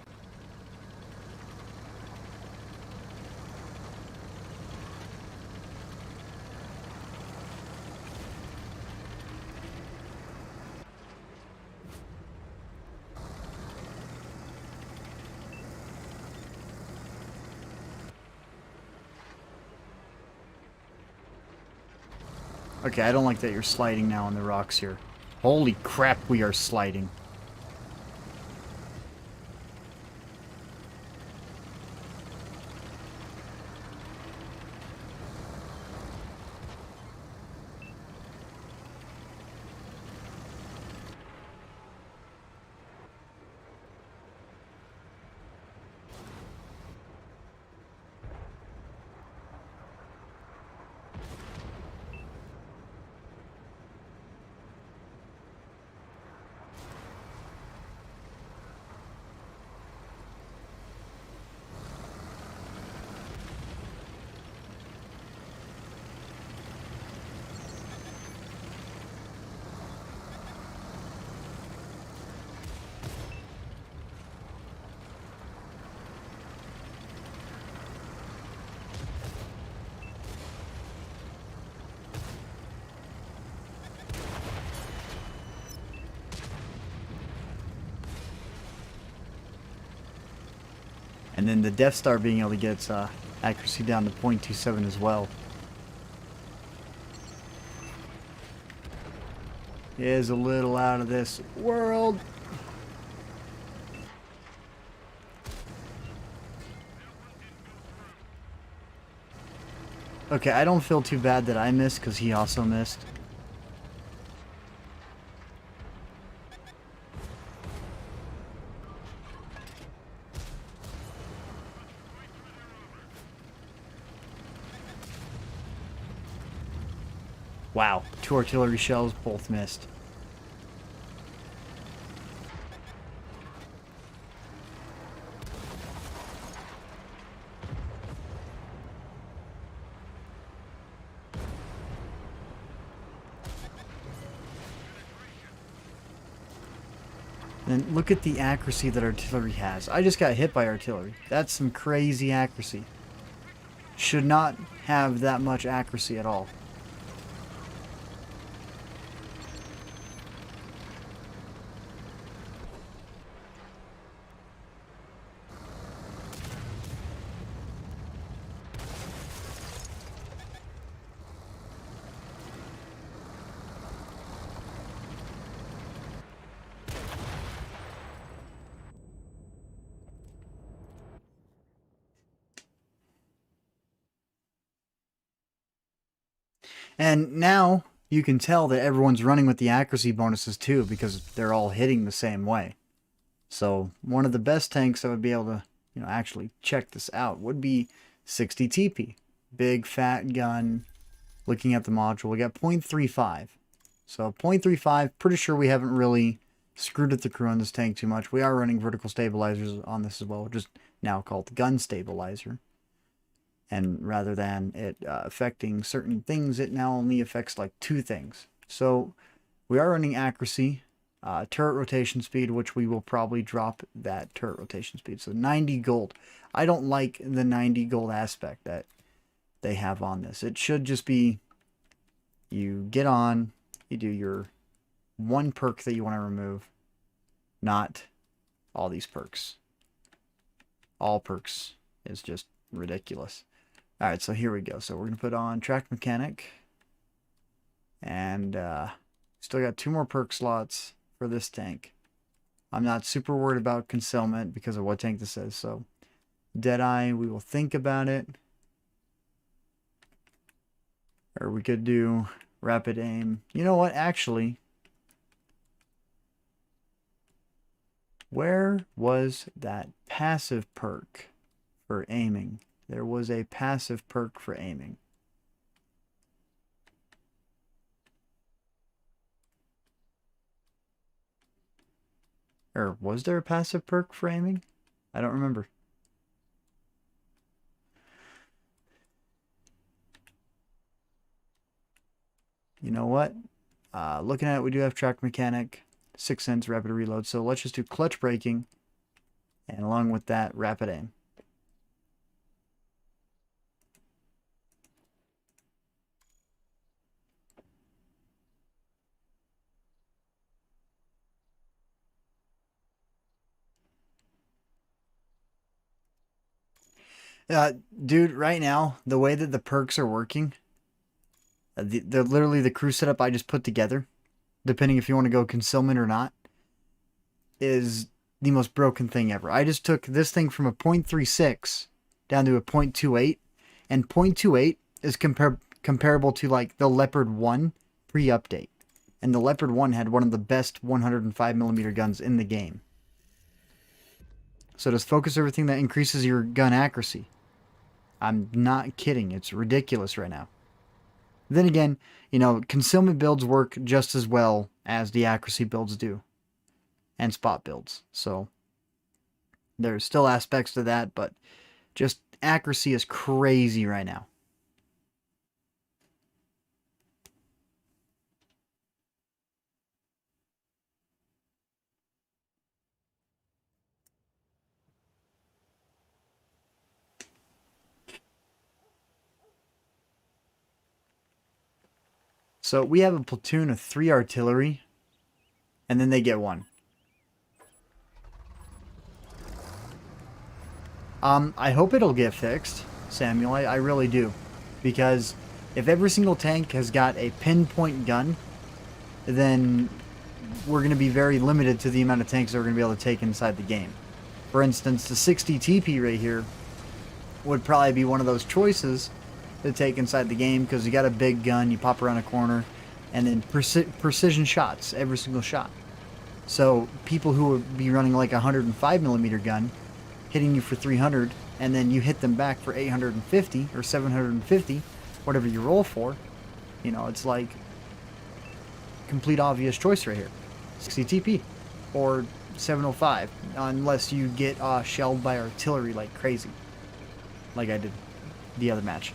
S1: Okay, I don't like that you're sliding now on the rocks here. Holy crap, we are sliding. And then the Death Star being able to get its accuracy down to 0.27 as well. Is a little out of this world. Okay, I don't feel too bad that I missed because he also missed. Wow, 2 artillery shells, both missed. And look at the accuracy that artillery has. I just got hit by artillery. That's some crazy accuracy. Should not have that much accuracy at all. And now you can tell that everyone's running with the accuracy bonuses too because they're all hitting the same way. So one of the best tanks that would be able to, actually check this out would be 60 TP. Big fat gun. Looking at the module, we got 0.35. So 0.35, pretty sure we haven't really screwed with the crew on this tank too much. We are running vertical stabilizers on this as well, just now called gun stabilizer. And rather than it affecting certain things, it now only affects like 2 things. So we are running accuracy, turret rotation speed, which we will probably drop that turret rotation speed. So 90 gold. I don't like the 90 gold aspect that they have on this. It should just be you get on, you do your 1 perk that you want to remove, not all these perks. All perks is just ridiculous. Alright, so here we go. So we're going to put on Track Mechanic. And still got 2 more perk slots for this tank. I'm not super worried about concealment because of what tank this is. So Deadeye, we will think about it. Or we could do Rapid Aim. You know what, actually. Where was that passive perk for aiming? There was a passive perk for aiming. Or was there a passive perk for aiming? I don't remember. You know what? Looking at it, we do have Track Mechanic, 6 cents Rapid Reload. So let's just do Clutch Braking. And along with that, Rapid Aim. Dude, right now, the way that the perks are working, they're literally the crew setup I just put together, depending if you want to go concealment or not, is the most broken thing ever. I just took this thing from a 0.36 down to a 0.28, and 0.28 is comparable to like the Leopard 1 pre-update. And the Leopard 1 had one of the best 105mm guns in the game. So just focus everything that increases your gun accuracy. I'm not kidding. It's ridiculous right now. Then again, concealment builds work just as well as the accuracy builds do. And spot builds. So there's still aspects to that, but just accuracy is crazy right now. So we have a platoon of 3 artillery, and then they get 1. I hope it'll get fixed, Samuel. I really do. Because if every single tank has got a pinpoint gun, then we're going to be very limited to the amount of tanks that we're going to be able to take inside the game. For instance, the 60 TP right here would probably be one of those choices to take inside the game because you got a big gun, you pop around a corner, and then precision shots every single shot. So people who would be running like a 105mm gun, hitting you for 300, and then you hit them back for 850 or 750, whatever you roll for, you know, it's like complete obvious choice right here. 60 TP or 705, unless you get shelled by artillery like crazy, like I did the other match.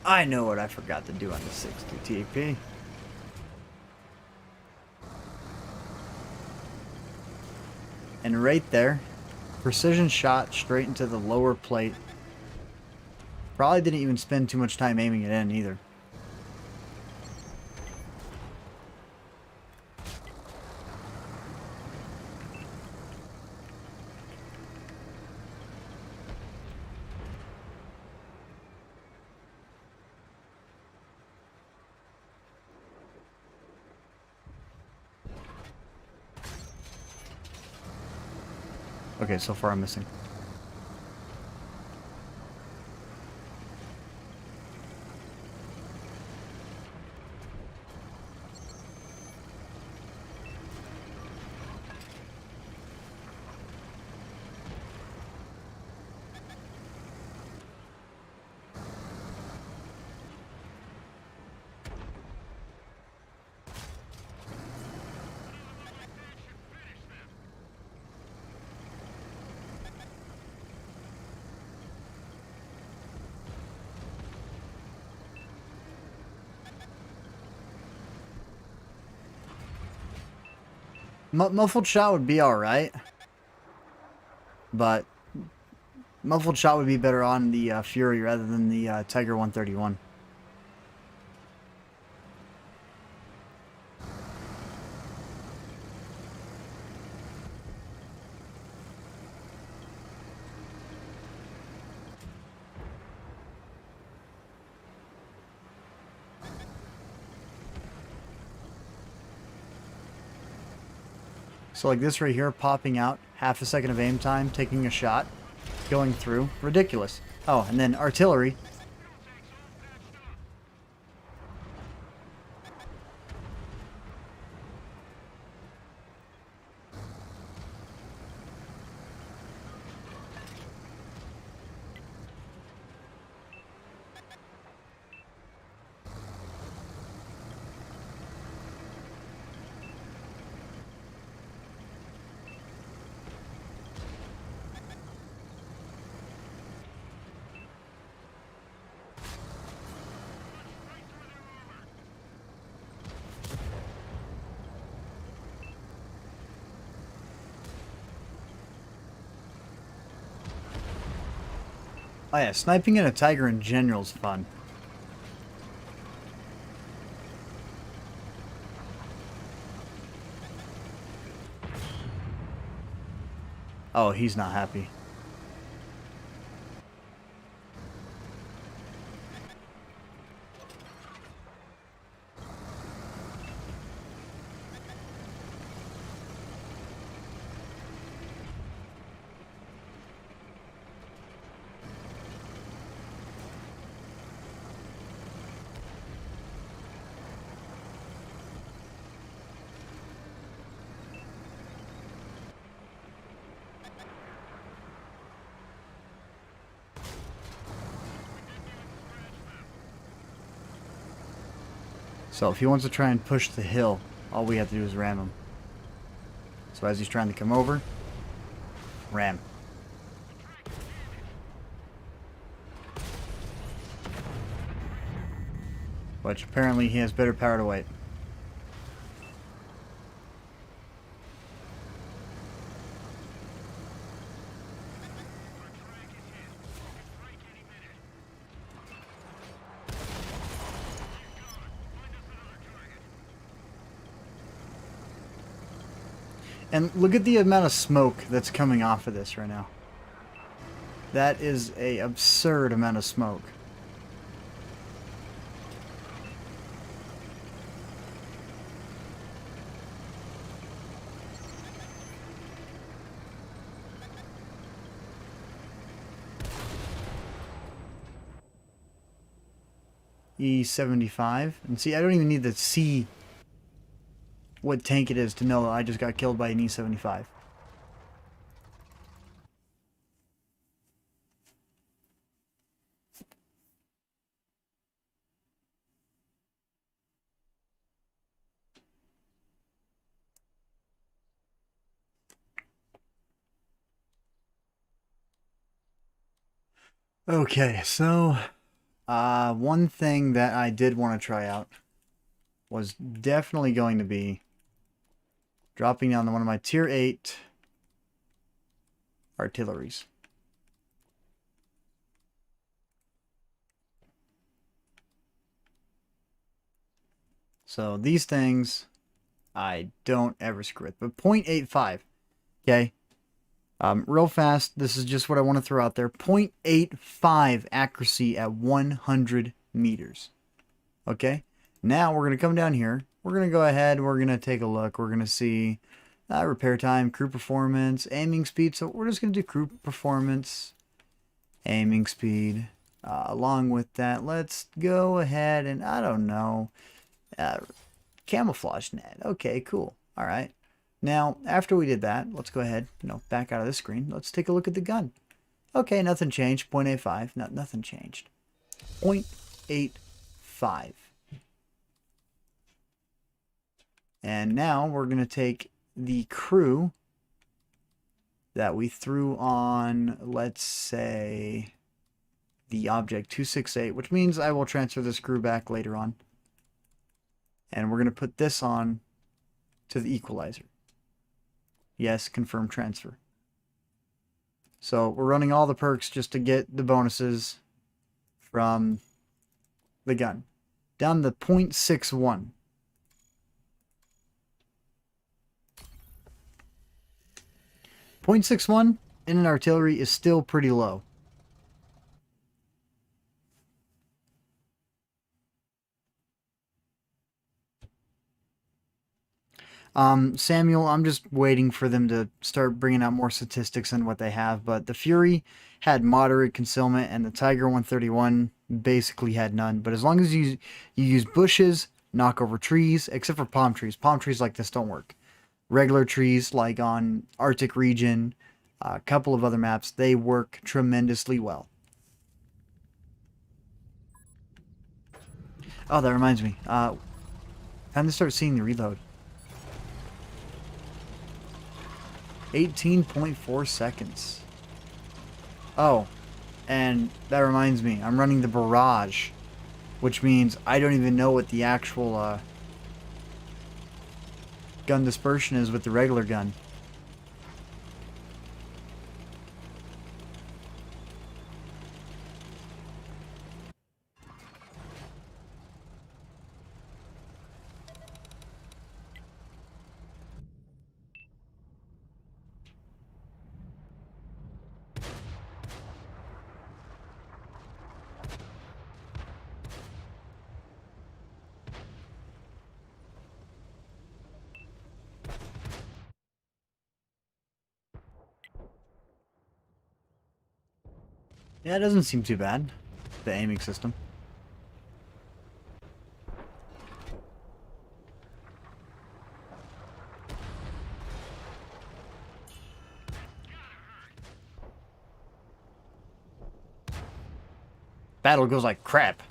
S1: I know what I forgot to do on the 60 TP. And right there, precision shot straight into the lower plate. Probably didn't even spend too much time aiming it in either. Okay, so far I'm missing. Muffled shot would be alright, but muffled shot would be better on the Fury rather than the Tiger 131. So like this right here, popping out, half a second of aim time, taking a shot, going through, ridiculous. Oh, and then artillery. Oh yeah, sniping in a Tiger in general is fun. Oh, he's not happy. So if he wants to try and push the hill, all we have to do is ram him. So as he's trying to come over, ram. Which apparently he has better power to weight. And look at the amount of smoke that's coming off of this right now. That is an absurd amount of smoke. E75. And see, I don't even need to see what tank it is to know I just got killed by an E75. Okay, so one thing that I did want to try out was definitely going to be dropping down to one of my tier 8 artilleries. So these things I don't ever screw with, but 0.85, okay? Real fast, this is just what I want to throw out there. 0.85 accuracy at 100 meters. Okay? Now we're going to come down here. We're going to go ahead. We're going to take a look. We're going to see repair time, crew performance, aiming speed. So we're just going to do crew performance, aiming speed. Along with that, let's go ahead and, I don't know, camouflage net. Okay, cool. All right. Now, after we did that, let's go ahead, back out of this screen. Let's take a look at the gun. Okay, nothing changed. 0.85. Nothing changed. 0.85. And now we're going to take the crew that we threw on, let's say, the object 268, which means I will transfer this crew back later on. And we're going to put this on to the equalizer. Yes, confirm transfer. So we're running all the perks just to get the bonuses from the gun. Down to 0.61. .61 in an artillery is still pretty low. Samuel, I'm just waiting for them to start bringing out more statistics than what they have, but the Fury had moderate concealment and the Tiger 131 basically had none. But as long as you use bushes, knock over trees, except for palm trees like this don't work. Regular trees like on Arctic region, a couple of other maps, they work tremendously well. Oh, that reminds me. Time to start seeing the reload. 18.4 seconds. Oh, and that reminds me, I'm running the barrage, which means I don't even know what the actual gun dispersion is with the regular gun. Yeah, it doesn't seem too bad, the aiming system. Battle goes like crap.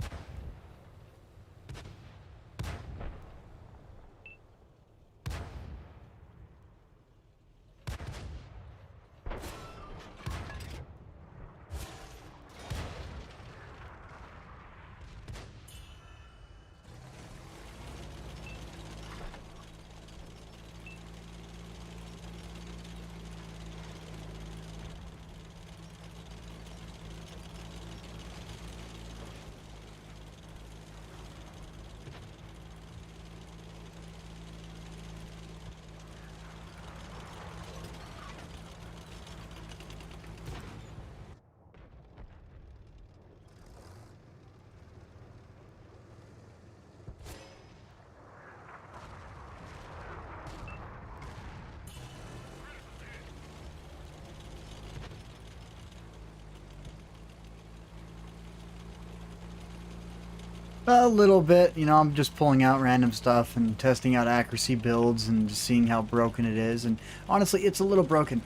S1: A little bit, you know, I'm just pulling out random stuff and testing out accuracy builds and just seeing how broken it is. And honestly, it's a little broken.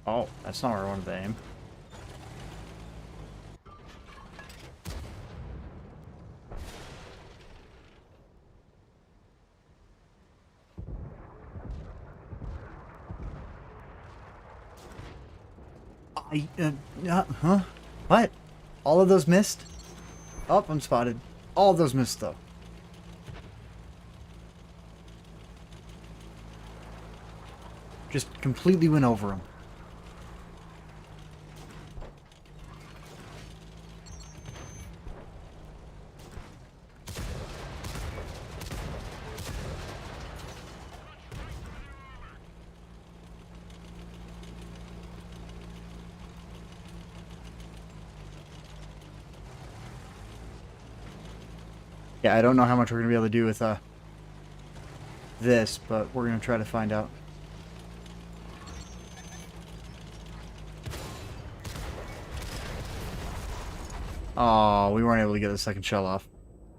S1: Oh, that's not where I wanted to aim. Huh? What? All of those missed? Oh, I'm spotted. All of those missed, though. Just completely went over them. Yeah, I don't know how much we're going to be able to do with this, but we're going to try to find out. Oh, we weren't able to get the second shell off.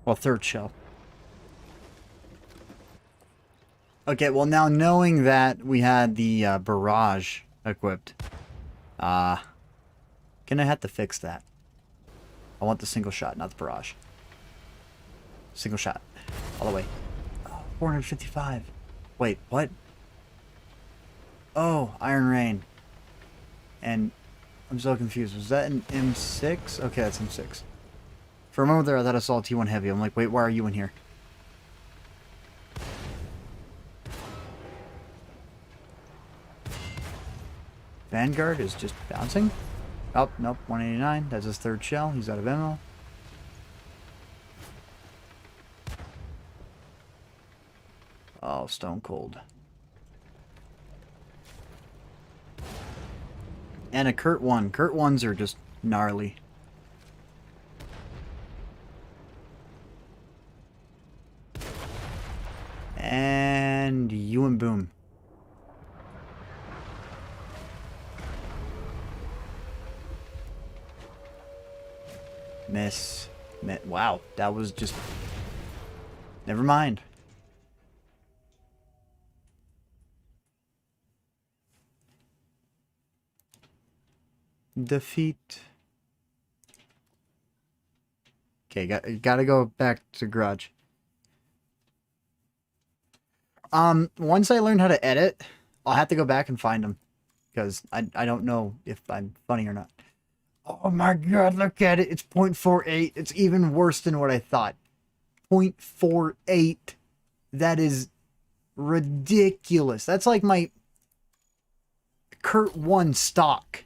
S1: Well, third shell. Okay, well now knowing that we had the barrage equipped, gonna have to fix that. I want the single shot, not the barrage. Single shot. All the way. Oh, 455. Wait, what? Oh, Iron Rain. And I'm so confused. Was that an M6? Okay, that's M6. For a moment there, I thought I saw a T1 Heavy. I'm like, wait, why are you in here? Vanguard is just bouncing. Oh, nope, 189. That's his third shell. He's out of ammo. Oh, stone cold. And a Kurt 1. Kurt 1s are just gnarly. And you and boom. Miss. Wow, that was just... Never mind. Defeat. Okay, gotta go back to Garage. Once I learn how to edit, I'll have to go back and find them. Because I don't know if I'm funny or not. Oh my god, look at it. It's 0.48. It's even worse than what I thought. 0.48. That is ridiculous. That's like my Kurt 1 stock.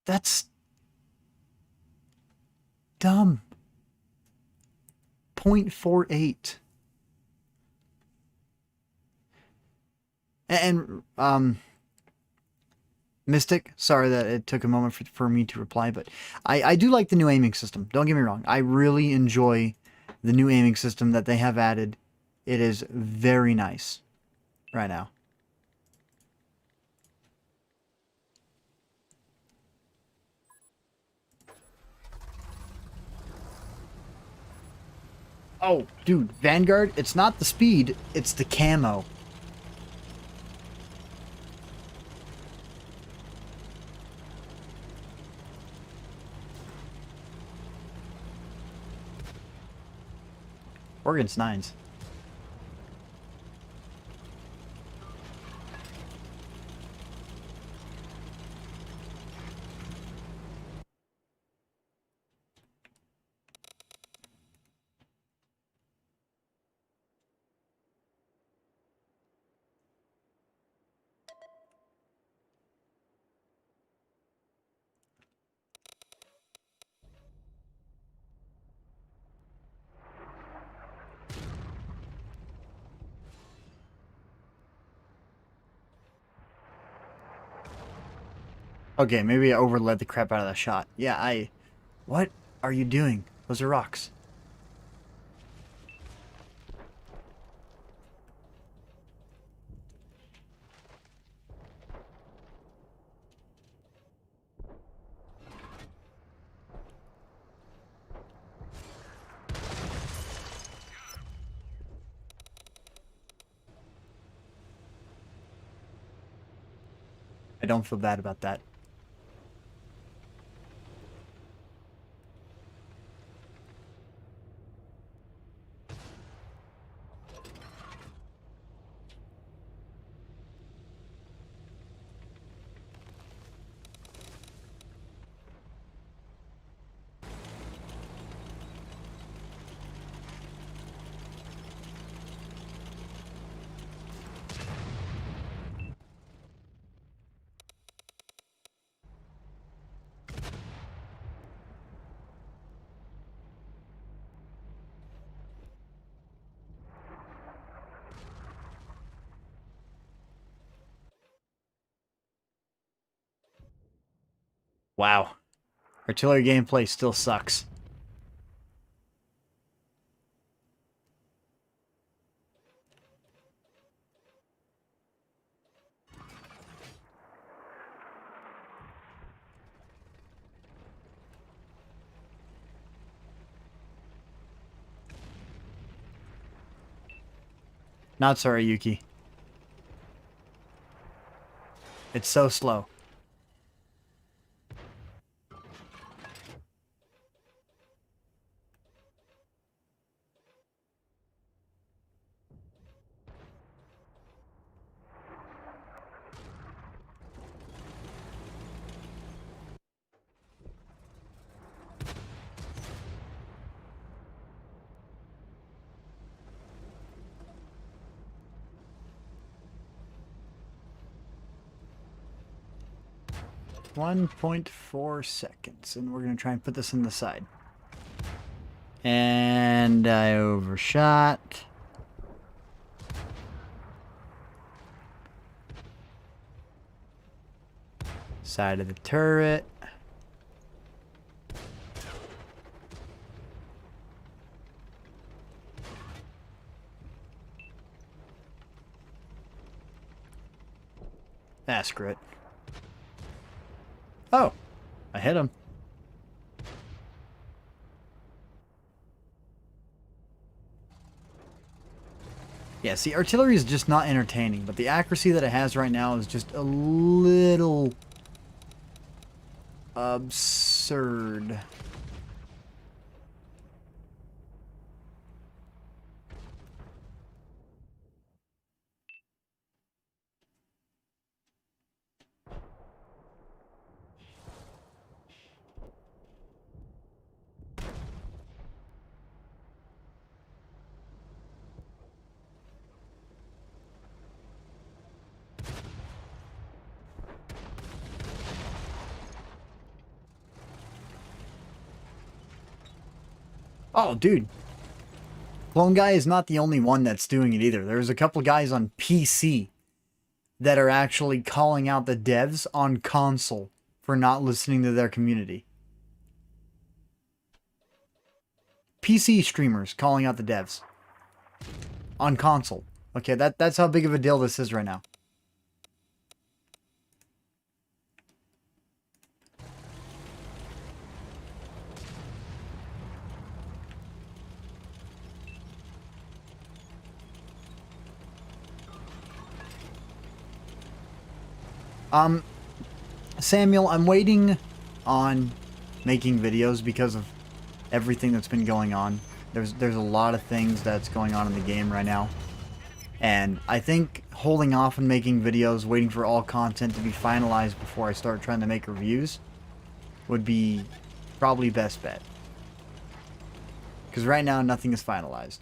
S1: That's dumb. 0.48. And Mystic, sorry that it took a moment for me to reply, but I do like the new aiming system. Don't get me wrong. I really enjoy the new aiming system that they have added. It is very nice right now. Oh, dude, Vanguard, it's not the speed, it's the camo. Oregon's 9s. Okay, maybe I overled the crap out of that shot. Yeah, What are you doing? Those are rocks. I don't feel bad about that. Wow. Artillery gameplay still sucks. Not sorry, Yuki. It's so slow. .4 seconds, and we're going to try and put this on the side. And I overshot. Side of the turret. Ah, screw it. Oh, I hit him. Yeah, see, artillery is just not entertaining, but the accuracy that it has right now is just a little absurd. Oh, dude. Clone Guy is not the only one that's doing it either. There's a couple guys on PC that are actually calling out the devs on console for not listening to their community. PC streamers calling out the devs on console. Okay, that's how big of a deal this is right now. Samuel, I'm waiting on making videos because of everything that's been going on. There's a lot of things that's going on in the game right now. And I think holding off on making videos, waiting for all content to be finalized before I start trying to make reviews would be probably best bet. Because right now, nothing is finalized.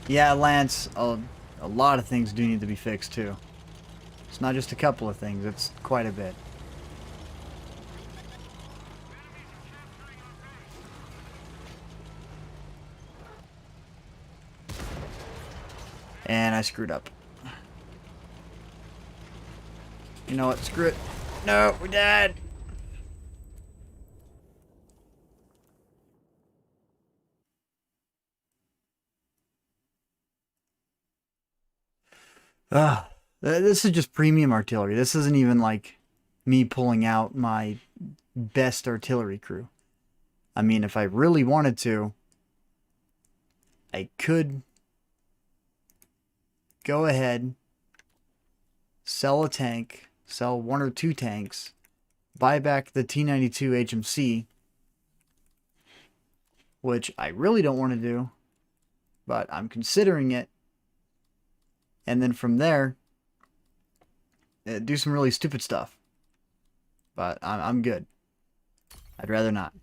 S1: Yeah, Lance, a lot of things do need to be fixed, too. It's not just a couple of things, it's quite a bit. And I screwed up. You know what? Screw it. No, we died. Ugh. This is just premium artillery. This isn't even like me pulling out my best artillery crew. I mean, if I really wanted to, I could go ahead, sell a tank, sell 1 or 2 tanks, buy back the T-92 HMC, which I really don't want to do, but I'm considering it. And then from there, do some really stupid stuff. But I'm good. I'd rather not.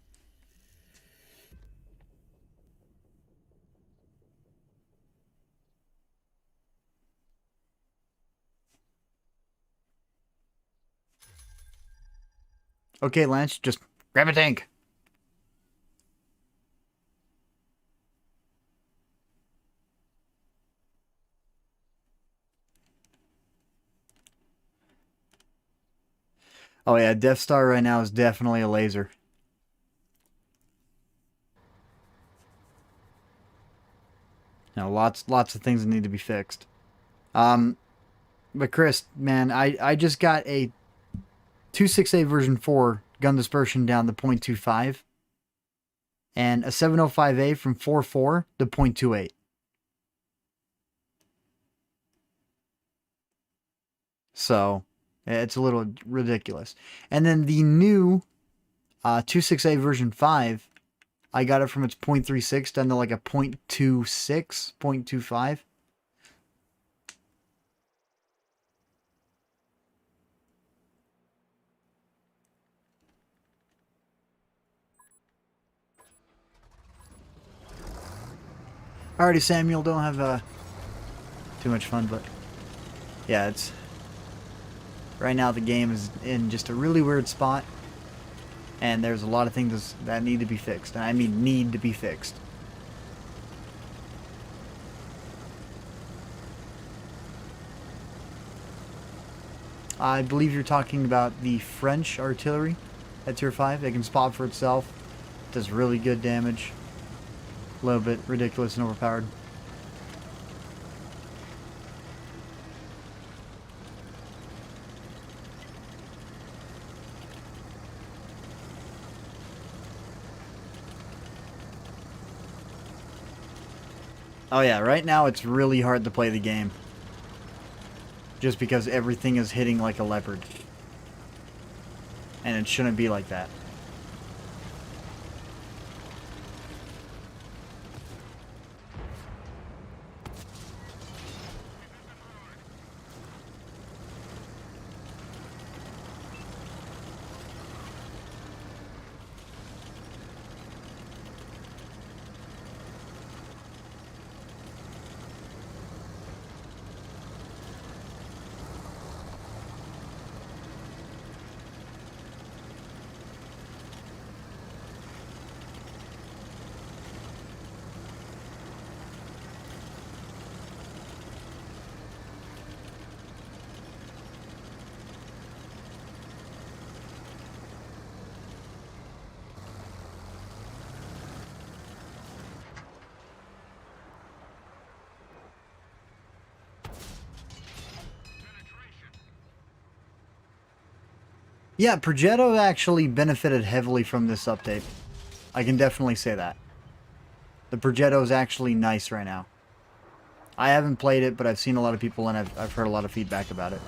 S1: Okay, Lance, just grab a tank. Oh yeah, Death Star right now is definitely a laser. Now, lots of things that need to be fixed. But Chris, man, I just got a 268 version 4 gun dispersion down to 0.25 and a 705A from 4.4 to 0.28. So it's a little ridiculous. And then the new 268 version 5, I got it from its 0.36 down to like a 0.26, 0.25. Alrighty, Samuel, don't have too much fun, but yeah, it's right now the game is in just a really weird spot, and there's a lot of things that need to be fixed. And I mean need to be fixed. I believe you're talking about the French artillery at tier 5. It can spot for itself. Does really good damage. A little bit ridiculous and overpowered. Oh yeah, right now it's really hard to play the game. Just because everything is hitting like a leopard. And it shouldn't be like that. Yeah, Progetto actually benefited heavily from this update. I can definitely say that. The Progetto is actually nice right now. I haven't played it, but I've seen a lot of people and I've heard a lot of feedback about it.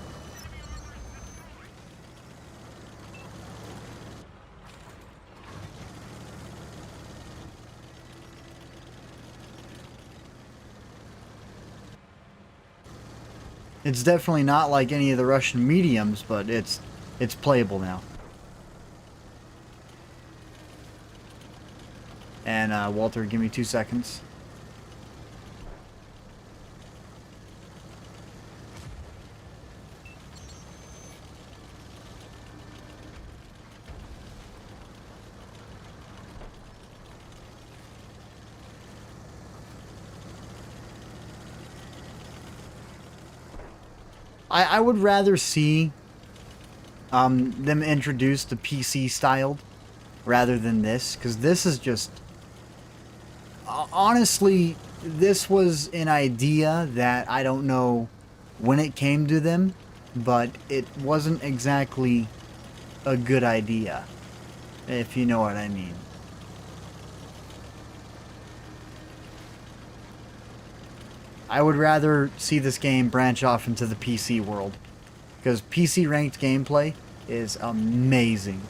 S1: It's definitely not like any of the Russian mediums, but it's playable now. And Walter, give me 2 seconds. I would rather see them introduce the PC styled rather than this, because this is just honestly, this was an idea that I don't know when it came to them, but it wasn't exactly a good idea, if you know what I mean. I would rather see this game branch off into the PC world, because PC ranked gameplay is amazing.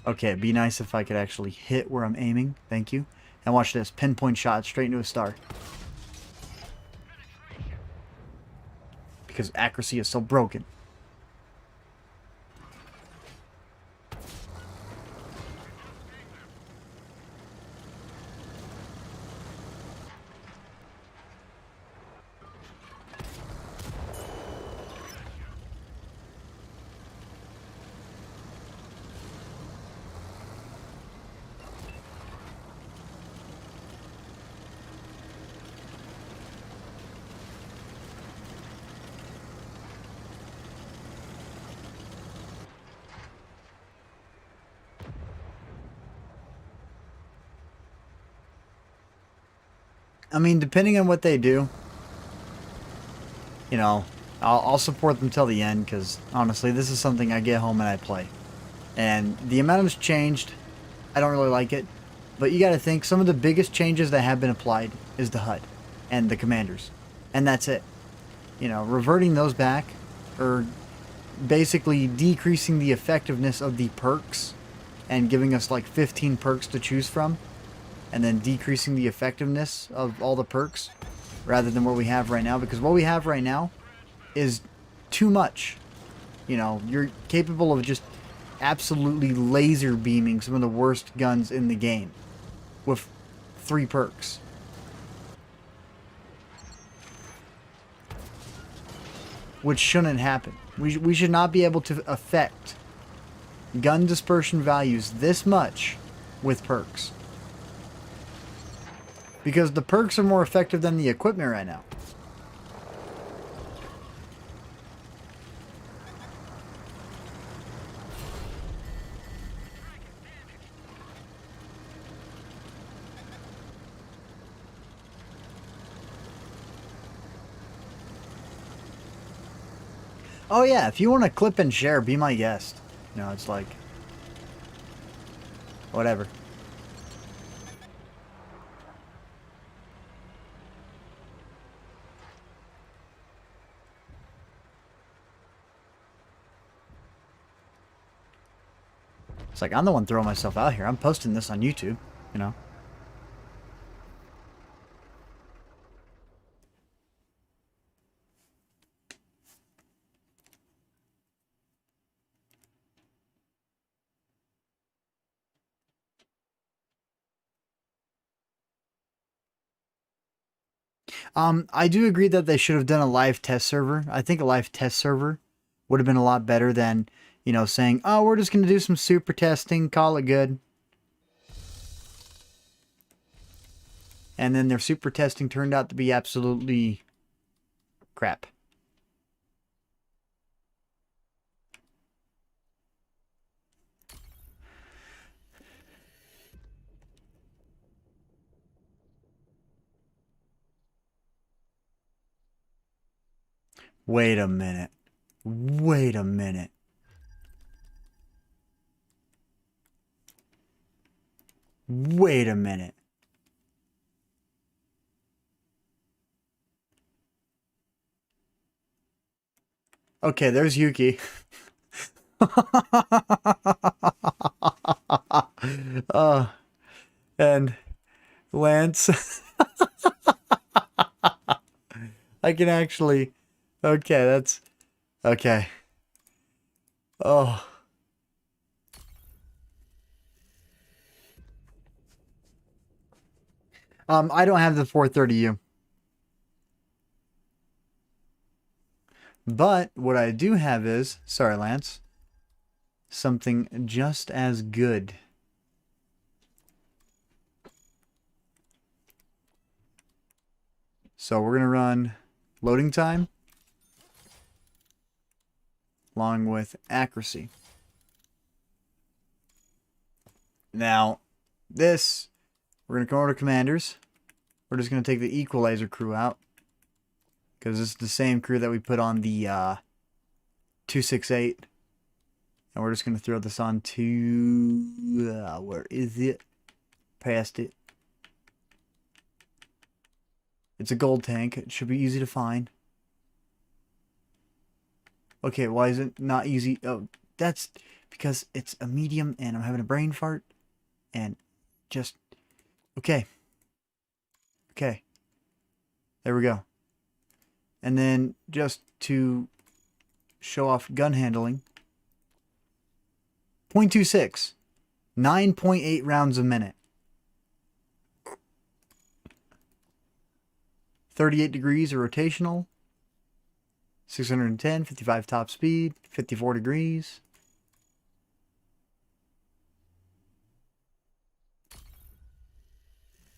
S1: Okay, it'd be nice if I could actually hit where I'm aiming. Thank you. And watch this. Pinpoint shot straight into a star. Because accuracy is so broken. I mean, depending on what they do, you know, I'll support them till the end, because honestly, this is something I get home and I play. And the amount has changed. I don't really like it. But you got to think, some of the biggest changes that have been applied is the HUD and the commanders. And that's it. You know, reverting those back, or basically decreasing the effectiveness of the perks and giving us like 15 perks to choose from, and then decreasing the effectiveness of all the perks rather than what we have right now, because what we have right now is too much. You know, you're capable of just absolutely laser beaming some of the worst guns in the game with 3 perks. Which shouldn't happen. We should not be able to affect gun dispersion values this much with perks. Because the perks are more effective than the equipment right now. Oh yeah, if you want to clip and share, be my guest. You know, it's like... whatever. It's like, I'm the one throwing myself out here. I'm posting this on YouTube, you know. I do agree that they should have done a live test server. I think a live test server would have been a lot better than, you know, saying, oh, we're just going to do some super testing, call it good. And then their super testing turned out to be absolutely crap. Wait a minute. Wait a minute. Wait a minute. Okay, there's Yuki. uh, and Lance. I can actually. Okay, that's. Okay. Oh. I don't have the 430U. But what I do have is, sorry, Lance, something just as good. So we're going to run loading time along with accuracy. Now, this, we're going to come over to commanders. We're just going to take the equalizer crew out, because it's the same crew that we put on the 268. And we're just going to throw this on to, where is it? Past it. It's a gold tank. It should be easy to find. Okay, why is it not easy? Oh, that's because it's a medium and I'm having a brain fart. And just, okay. Okay. There we go. And then just to show off gun handling. 0.26. 9.8 rounds a minute. 38 degrees of rotational. 610, 55 top speed, 54 degrees.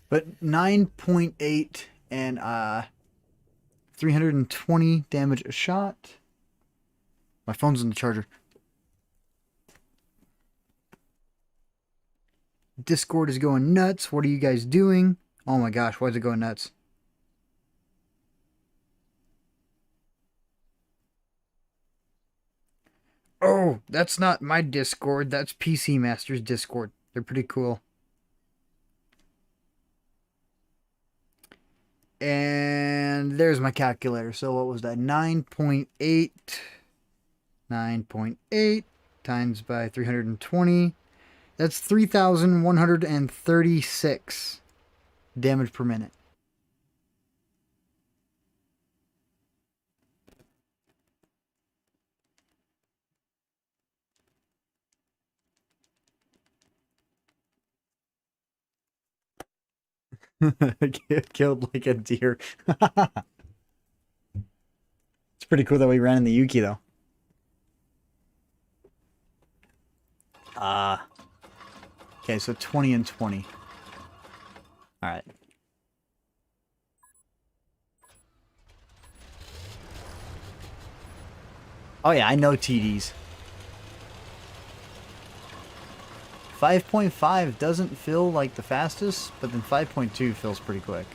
S1: But 9.8 and 320 damage a shot. My phone's on the charger. Discord is going nuts. What are you guys doing? Oh my gosh, why is it going nuts? Oh, that's not my Discord. That's PC Master's Discord. They're pretty cool. And there's my calculator. So what was that? 9.8. 9.8 times by 320. That's 3,136 damage per minute. Killed like a deer. It's pretty cool that we ran in the Yuki though. Okay, so 20 and 20. Alright. Oh yeah, I know TDs. 5.5 doesn't feel like the fastest, but then 5.2 feels pretty quick.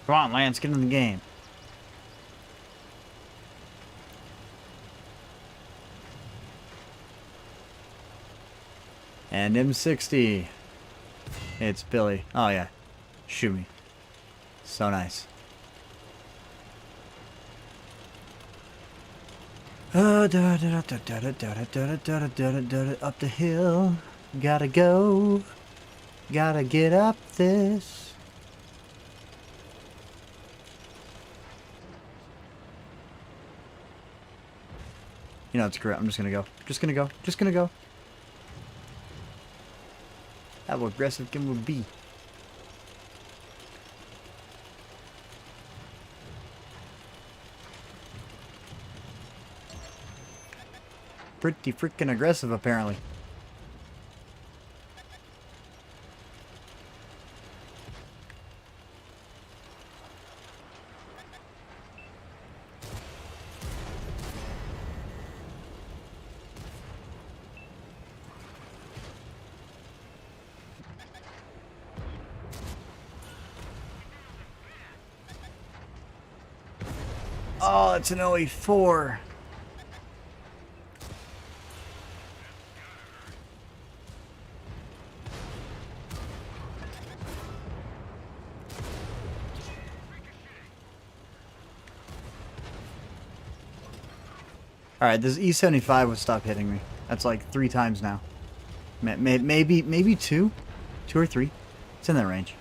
S1: Come on, Lance, get in the game. And M60. It's Billy. Oh, yeah. Shoot me. So nice. Up the hill. Gotta go. Gotta get up this. You know, it's great. I'm just gonna go. Just gonna go. Just gonna go. How aggressive can we be? Pretty freaking aggressive, apparently. Oh, it's an OE4. Alright, this E75 would stop hitting me. That's like 3 times now. Maybe 2? 2 or 3? It's in that range.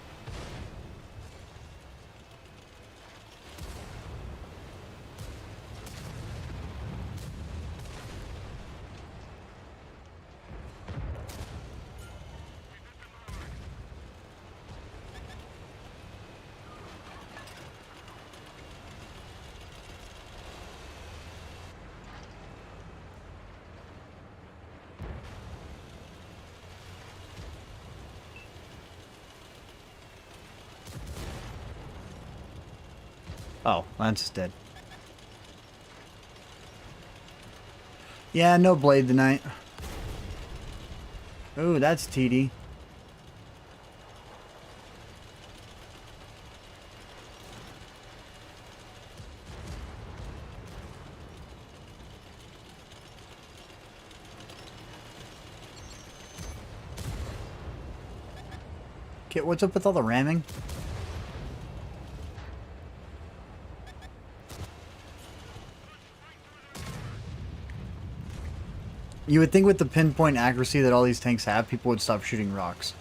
S1: Oh, Lance is dead. Yeah, no blade tonight. Ooh, that's TD. Okay, what's up with all the ramming? You would think with the pinpoint accuracy that all these tanks have, people would stop shooting rocks.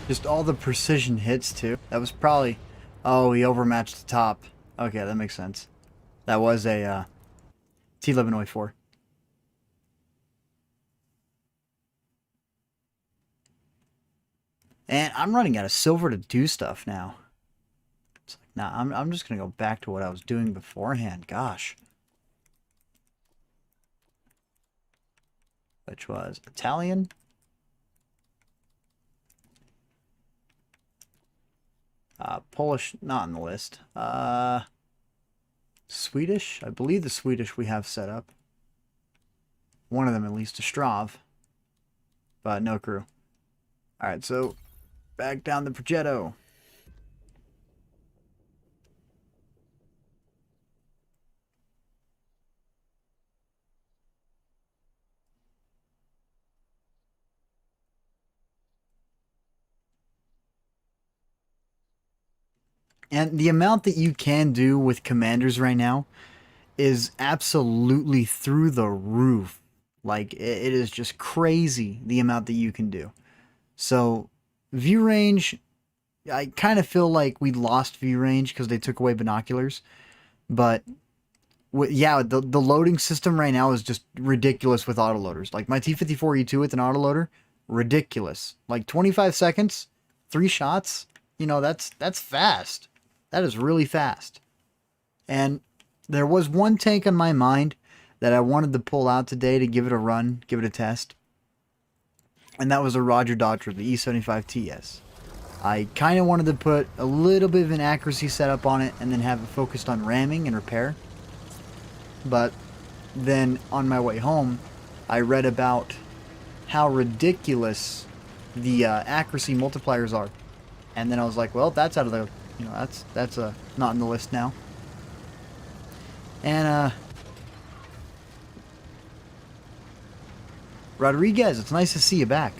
S1: Just all the precision hits, too. That was probably... Oh, he overmatched the top. Okay, that makes sense. That was a T1104. And I'm running out of silver to do stuff now. It's like, nah, I'm just going to go back to what I was doing beforehand. Gosh. Which was Italian. Polish, not on the list. Swedish? I believe the Swedish we have set up. One of them at least, a Strav. But no crew. Alright, so back down the Progetto. And the amount that you can do with commanders right now is absolutely through the roof. Like, it is just crazy the amount that you can do. So, view range, I kind of feel like we lost view range because they took away binoculars. But, yeah, the loading system right now is just ridiculous with autoloaders. Like, my T-54E2 with an autoloader, ridiculous. Like, 25 seconds, 3 shots, you know, that's fast. That is really fast. And there was one tank on my mind that I wanted to pull out today to give it a run, give it a test. And that was a Roger Dodger, the E75TS. I kind of wanted to put a little bit of an accuracy setup on it and then have it focused on ramming and repair. But then on my way home, I read about how ridiculous the accuracy multipliers are. And then I was like, well, that's out of the... You know, that's not on the list now. And, Rodriguez, it's nice to see you back.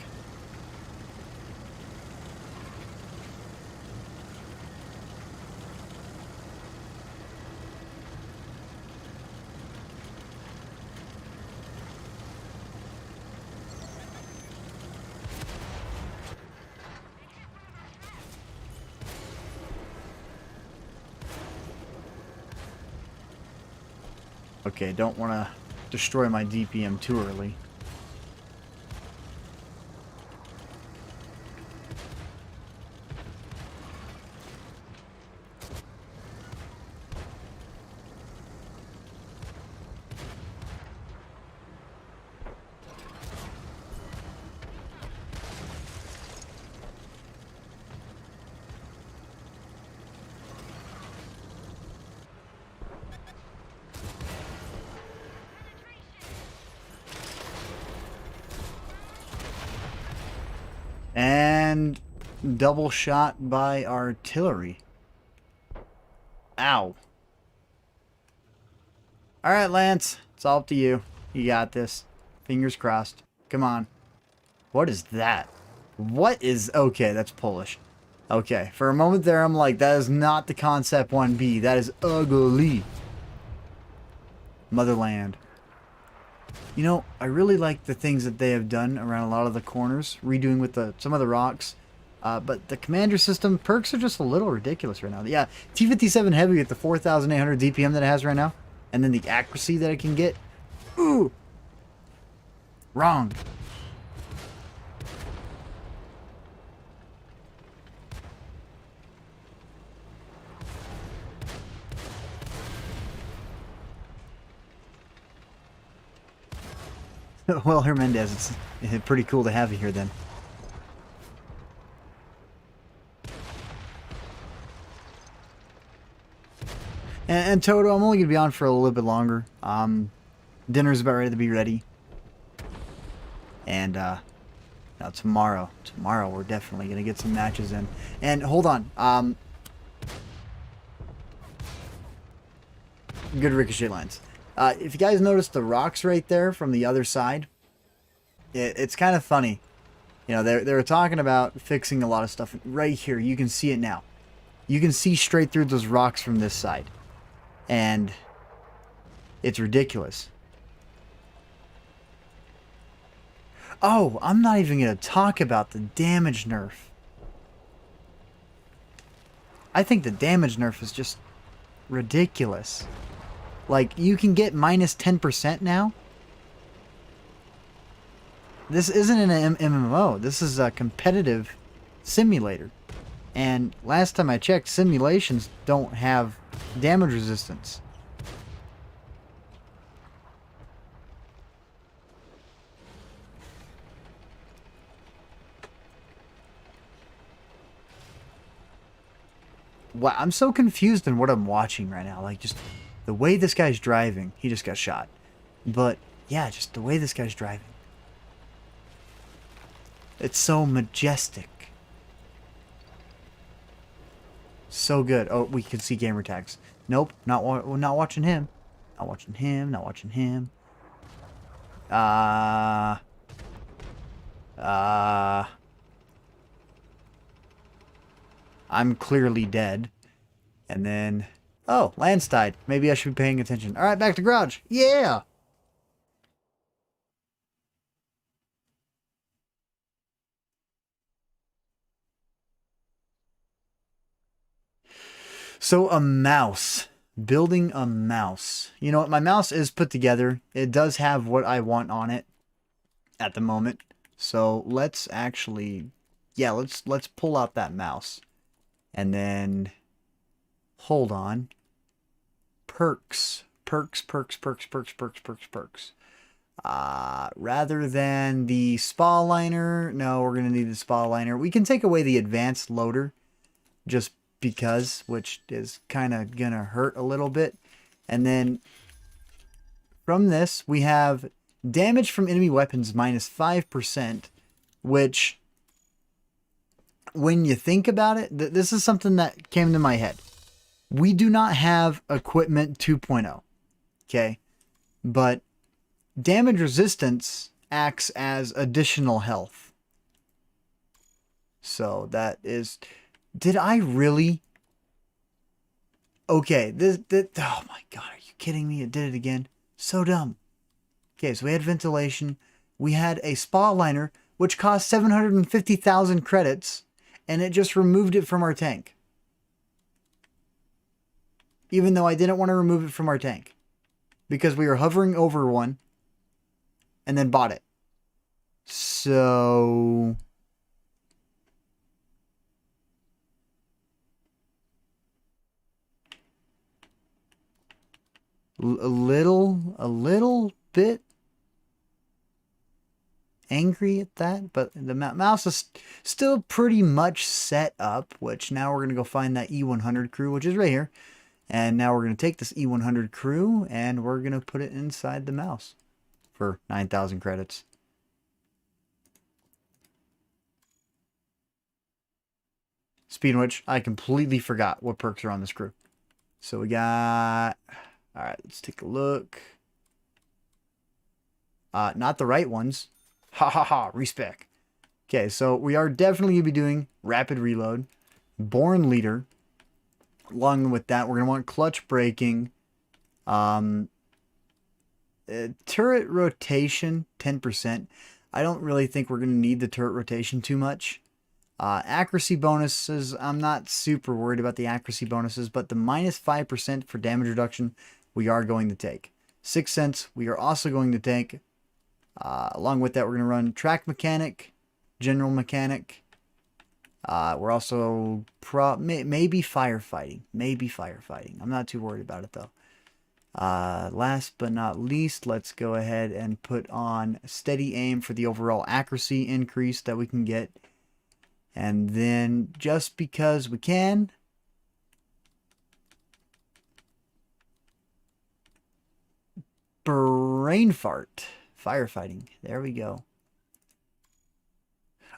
S1: Okay, don't want to destroy my DPM too early. And double shot by artillery. Ow. Alright, Lance. It's all up to you. You got this. Fingers crossed. Come on. What is that? What is... Okay, that's Polish. Okay, for a moment there, I'm like, that is not the Concept 1B. That is ugly. Motherland. You know, I really like the things that they have done around a lot of the corners, redoing with some of the rocks. But the commander system perks are just a little ridiculous right now. Yeah, T-57 Heavy with the 4,800 DPM that it has right now, and then the accuracy that it can get. Ooh! Wrong. Well, Hernandez, it's pretty cool to have you here then. And Toto, I'm only going to be on for a little bit longer. Dinner's about ready to be ready. And now tomorrow we're definitely going to get some matches in. And hold on. Good ricochet lines. If you guys notice the rocks right there from the other side, it's kind of funny. You know, they were talking about fixing a lot of stuff. Right here, you can see it now. You can see straight through those rocks from this side. And it's ridiculous. Oh, I'm not even going to talk about the damage nerf. I think the damage nerf is just ridiculous. Like, you can get minus 10% now? This isn't an MMO. This is a competitive simulator. And last time I checked, simulations don't have damage resistance. Wow, I'm so confused in what I'm watching right now. Like, just the way this guy's driving. He just got shot. But, yeah, just the way this guy's driving. It's so majestic. So good. Oh, we can see gamer tags. Nope, not watching him. Not watching him, not watching him. I'm clearly dead. And then... Oh, Lance died. Maybe I should be paying attention. Alright, back to garage. Yeah! So, a mouse. Building a mouse. You know what? My mouse is put together. It does have what I want on it at the moment. So, let's actually... Yeah, let's pull out that mouse. And then... Hold on. Perks. Perks. Rather than the spa liner, no, we're going to need the spa liner. We can take away the advanced loader just because, which is kind of going to hurt a little bit. And then from this, we have damage from enemy weapons minus 5%, which, when you think about it, this is something that came to my head. We do not have equipment 2.0, okay? But damage resistance acts as additional health. So that is... Did I really? Okay, this oh my god, are you kidding me? It did it again. So dumb. Okay, so we had ventilation. We had a spa liner, which cost 750,000 credits, and it just removed it from our tank. Even though I didn't want to remove it from our tank. because we were hovering over one and then bought it. So a little bit angry at that, but the mouse is still pretty much set up, which now we're going to go find that E100 crew, which is right here. And now we're going to take this E100 crew and we're going to put it inside the mouse for 9,000 credits. Speed which I completely forgot what perks are on this crew. So we got... Alright, let's take a look. Not the right ones. Ha ha ha, respec. Okay, so we are definitely going to be doing rapid reload, born leader. Along with that, we're going to want clutch braking, turret rotation, 10%. I don't really think we're going to need the turret rotation too much. Accuracy bonuses, I'm not super worried about the accuracy bonuses, but the minus 5% for damage reduction, we are going to take. 6 cents, we are also going to take. Along with that, we're going to run track mechanic, general mechanic. We're also maybe firefighting. Maybe firefighting. I'm not too worried about it though. Last but not least, let's go ahead and put on steady aim for the overall accuracy increase that we can get. And then just because we can, brain fart. Firefighting. There we go.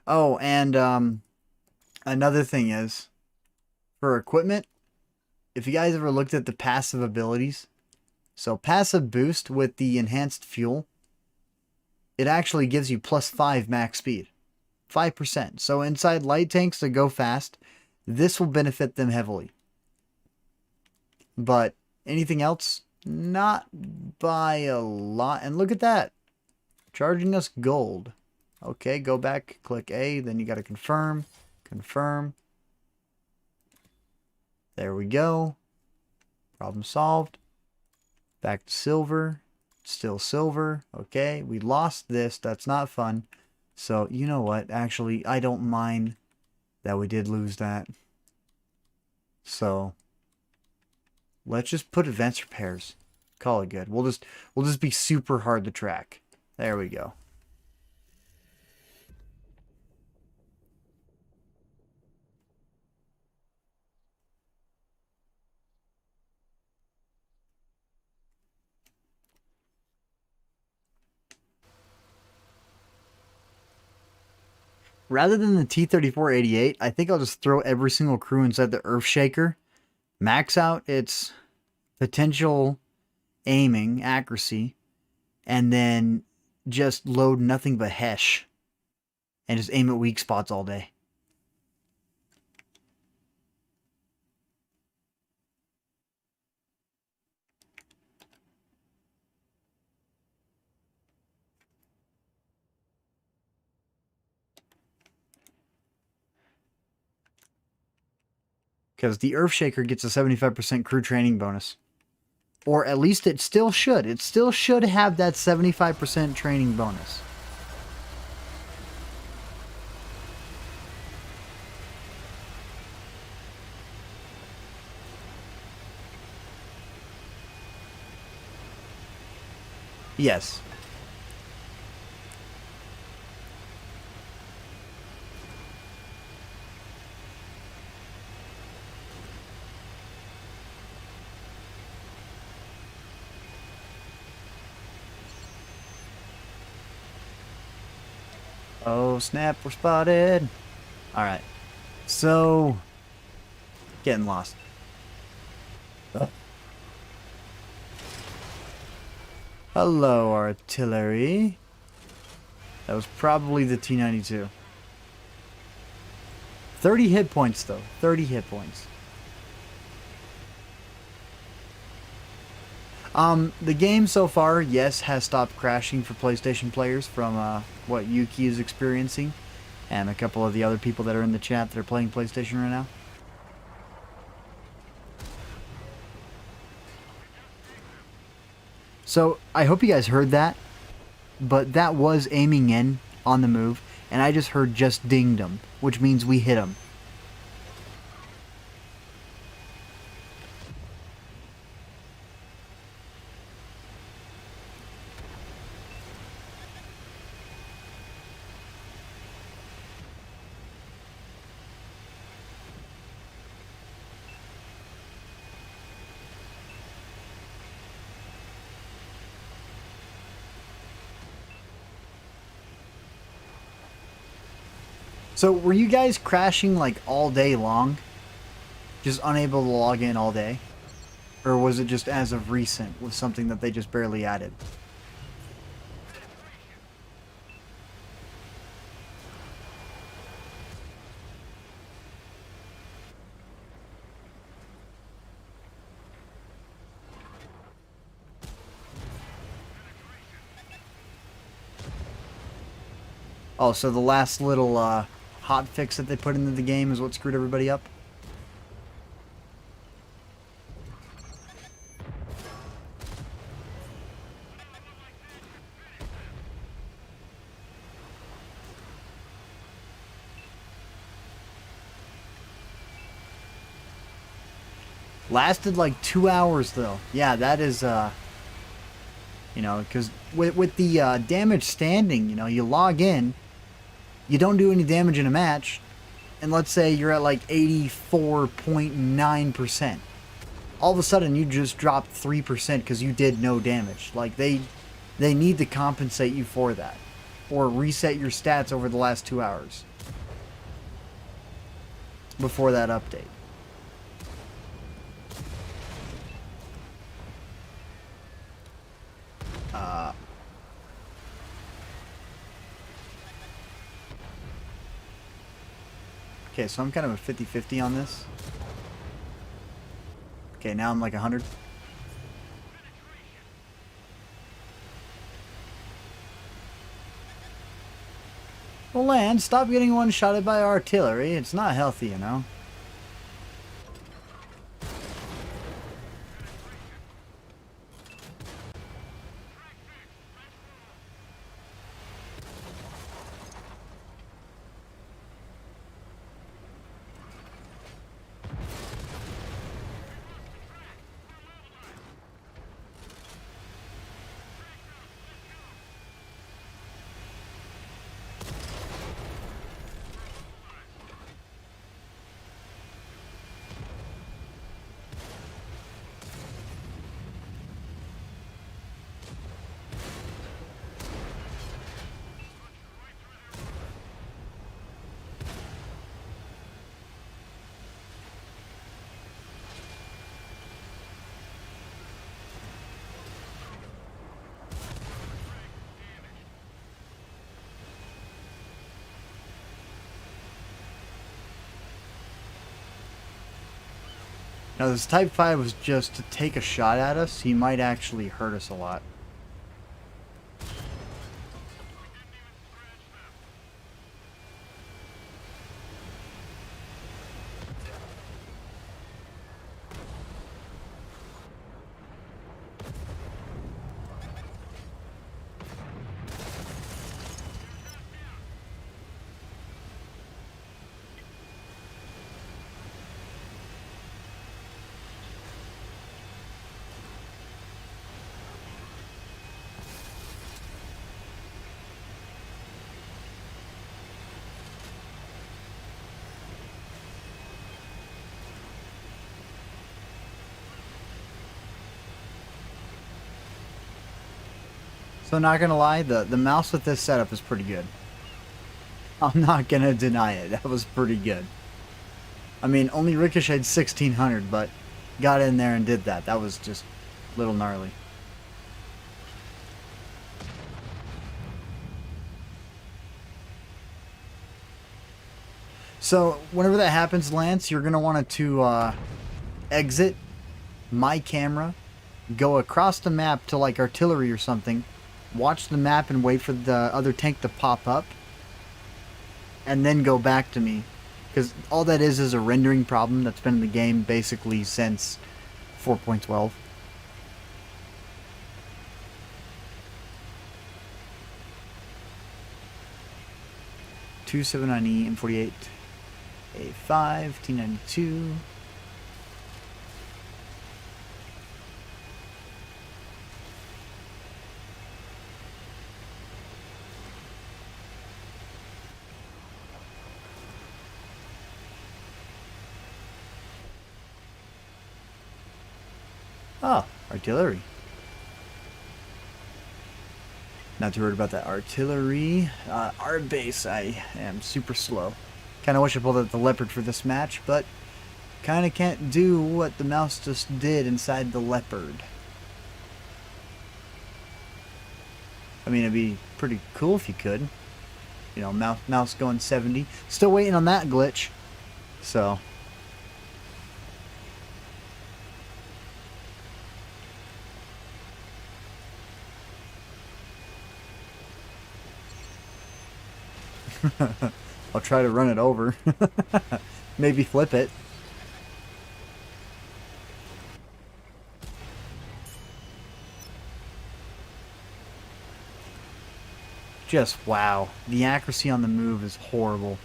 S1: Oh, and another thing is, for equipment, if you guys ever looked at the passive abilities, so passive boost with the enhanced fuel, it actually gives you +5 max speed. 5%. So inside light tanks that go fast, this will benefit them heavily. But anything else, not by a lot. And look at that. Charging us gold. Okay, go back, click A, then you got to confirm. Confirm. There we go. Problem solved. Back to silver. Still silver. Okay, we lost this. That's not fun. So, you know what? Actually, I don't mind that we did lose that. So, let's just put advanced repairs. Call it good. We'll just be super hard to track. There we go. Rather than the T-34-88, I think I'll just throw every single crew inside the Earthshaker. Max out its potential aiming, accuracy, and then just load nothing but Hesh. And just aim at weak spots all day. Because the Earthshaker gets a 75% crew training bonus. Or at least it still should. It still should have that 75% training bonus. Yes. Oh, snap, we're spotted. Alright. So, getting lost. Hello, artillery. That was probably the T-92. 30 hit points, though. 30 hit points. The game so far, yes, has stopped crashing for PlayStation players from what Yuki is experiencing, and a couple of the other people that are in the chat that are playing PlayStation right now. So I hope you guys heard that, but that was aiming in on the move, and I just heard just dinged him, which means we hit him. So were you guys crashing like all day long? Just unable to log in all day? Or was it just as of recent with something that they just barely added? Oh, so the last little hot fix that they put into the game is what screwed everybody up? Lasted like 2 hours though. Yeah, that is you know, because with the damage standing, you know, you log in, you don't do any damage in a match, and let's say you're at like 84.9%. All of a sudden you just dropped 3% because you did no damage. Like they need to compensate you for that, or reset your stats over the last 2 hours before that update. Okay, so I'm kind of a 50-50 on this. Okay, now I'm like 100. Well, Land, stop getting one-shotted by artillery. It's not healthy, you know. Now, this Type 5 was just to take a shot at us. He might actually hurt us a lot. So not gonna lie, the mouse with this setup is pretty good. I'm not gonna deny it. That was pretty good. I mean, only ricocheted 1600, but got in there and did that. That was just a little gnarly. So whenever that happens, Lance, you're gonna want to exit my camera, go across the map to like artillery or something, watch the map and wait for the other tank to pop up, and then go back to me. Because all that is a rendering problem that's been in the game basically since 4.12. 279E, M48, A5, T92. Oh, artillery. Not too worried about that artillery. Our base, I am super slow. Kind of wish I pulled out the Leopard for this match, but kind of can't do what the mouse just did inside the Leopard. I mean, it'd be pretty cool if you could. You know, mouse going 70. Still waiting on that glitch. So... I'll try to run it over. Maybe flip it. Just wow. The accuracy on the move is horrible.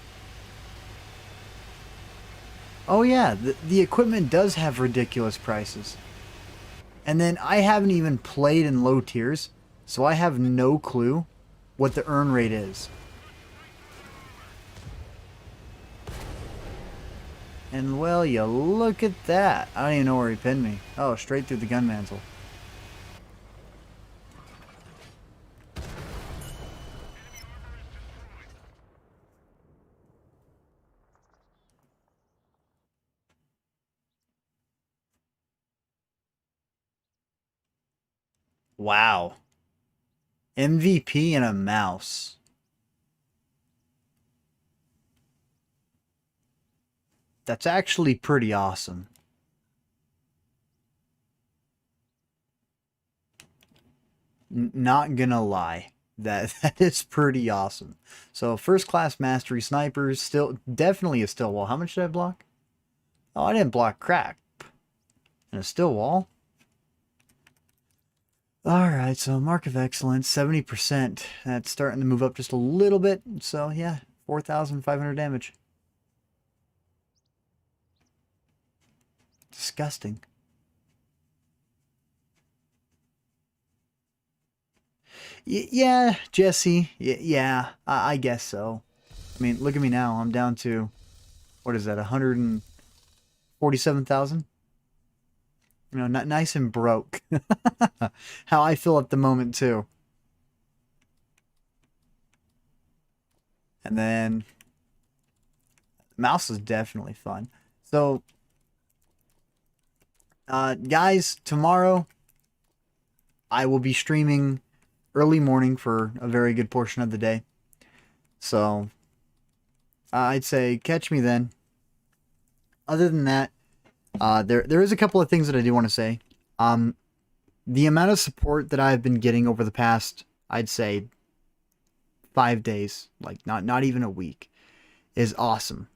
S1: Oh yeah, the equipment does have ridiculous prices. And then I haven't even played in low tiers, so I have no clue what the earn rate is. And well, you look at that. I don't even know where he pinned me. Oh, straight through the gun mantle. Wow. MVP and a mouse. That's actually pretty awesome. Not gonna lie. That is pretty awesome. So first class mastery snipers, still definitely a still wall. How much did I block? Oh, I didn't block crack. And a still wall. Alright, so mark of excellence, 70%. That's starting to move up just a little bit. So yeah, 4,500 damage. Disgusting. Yeah, Jesse. Yeah, I guess so. I mean, look at me now. I'm down to, what is that, 147,000? You know, not nice and broke. How I feel at the moment, too. And then, mouse is definitely fun. So, guys, tomorrow I will be streaming early morning for a very good portion of the day. So, I'd say catch me then. Other than that, there is a couple of things that I do want to say. The amount of support that I've been getting over the past, I'd say, 5 days, like not even a week, is awesome.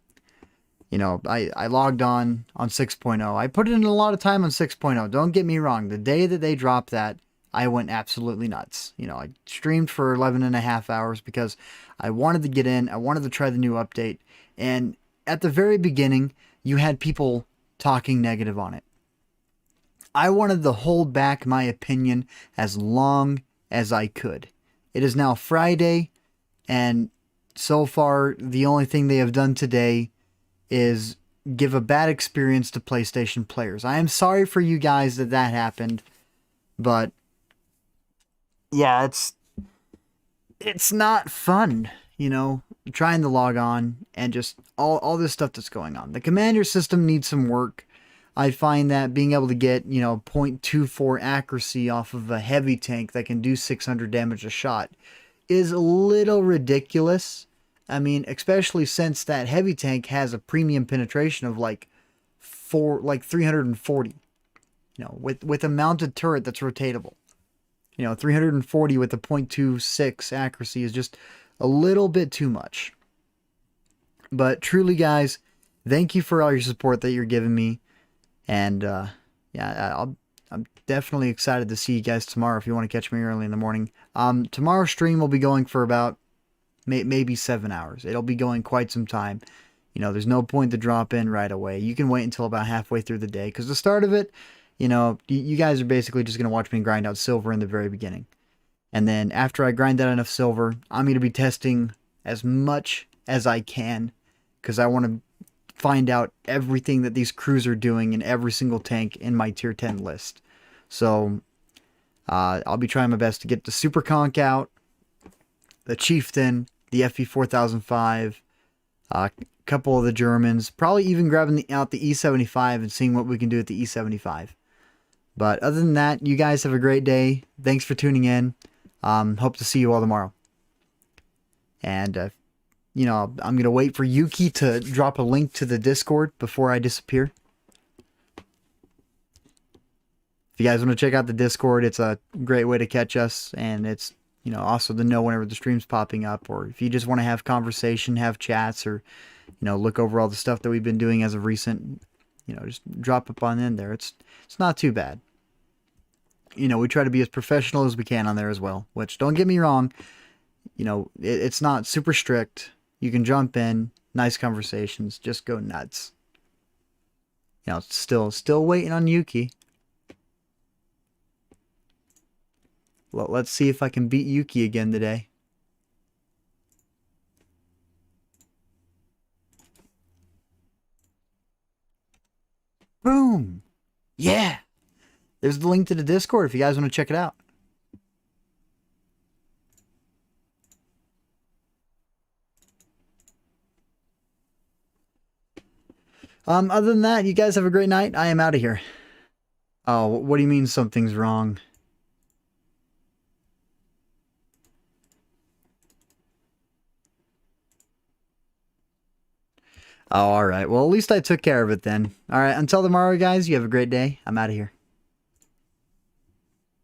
S1: You know, I logged on 6.0. I put in a lot of time on 6.0. Don't get me wrong. The day that they dropped that, I went absolutely nuts. You know, I streamed for 11.5 hours because I wanted to get in. I wanted to try the new update. And at the very beginning, you had people talking negative on it. I wanted to hold back my opinion as long as I could. It is now Friday, and so far, the only thing they have done today is give a bad experience to PlayStation players. I am sorry for you guys that happened, but yeah, it's not fun, you know, trying to log on and just all this stuff that's going on. The commander system needs some work. I find that being able to get, you know, 0.24 accuracy off of a heavy tank that can do 600 damage a shot is a little ridiculous. I mean, especially since that heavy tank has a premium penetration of like 340. You know, with a mounted turret that's rotatable. You know, 340 with a 0.26 accuracy is just a little bit too much. But truly, guys, thank you for all your support that you're giving me. And yeah, I'm definitely excited to see you guys tomorrow if you want to catch me early in the morning. Tomorrow's stream will be going for about maybe 7 hours. It'll be going quite some time. You know, there's no point to drop in right away. You can wait until about halfway through the day, because the start of it, you know, you guys are basically just going to watch me grind out silver in the very beginning. And then after I grind out enough silver, I'm going to be testing as much as I can, because I want to find out everything that these crews are doing in every single tank in my tier 10 list. So I'll be trying my best to get the Super Conch out, the Chieftain, the FE 4005, a couple of the Germans, probably even grabbing out the E75 and seeing what we can do with the E75. But other than that, you guys have a great day. Thanks for tuning in. Hope to see you all tomorrow. And, you know, I'm going to wait for Yuki to drop a link to the Discord before I disappear. If you guys want to check out the Discord, it's a great way to catch us. And it's, you know, also to know whenever the stream's popping up. Or if you just want to have conversation, have chats, or, you know, look over all the stuff that we've been doing as of recent, you know, just drop up on in there. It's not too bad. You know, we try to be as professional as we can on there as well, which, don't get me wrong, you know, it's not super strict. You can jump in, nice conversations, just go nuts. You know, still waiting on Yuki. Well, let's see if I can beat Yuki again today. Boom! Yeah! There's the link to the Discord if you guys want to check it out. Other than that, you guys have a great night. I am out of here. Oh, what do you mean something's wrong? Oh, alright. Well, at least I took care of it then. Alright, until tomorrow, guys, you have a great day. I'm out of here.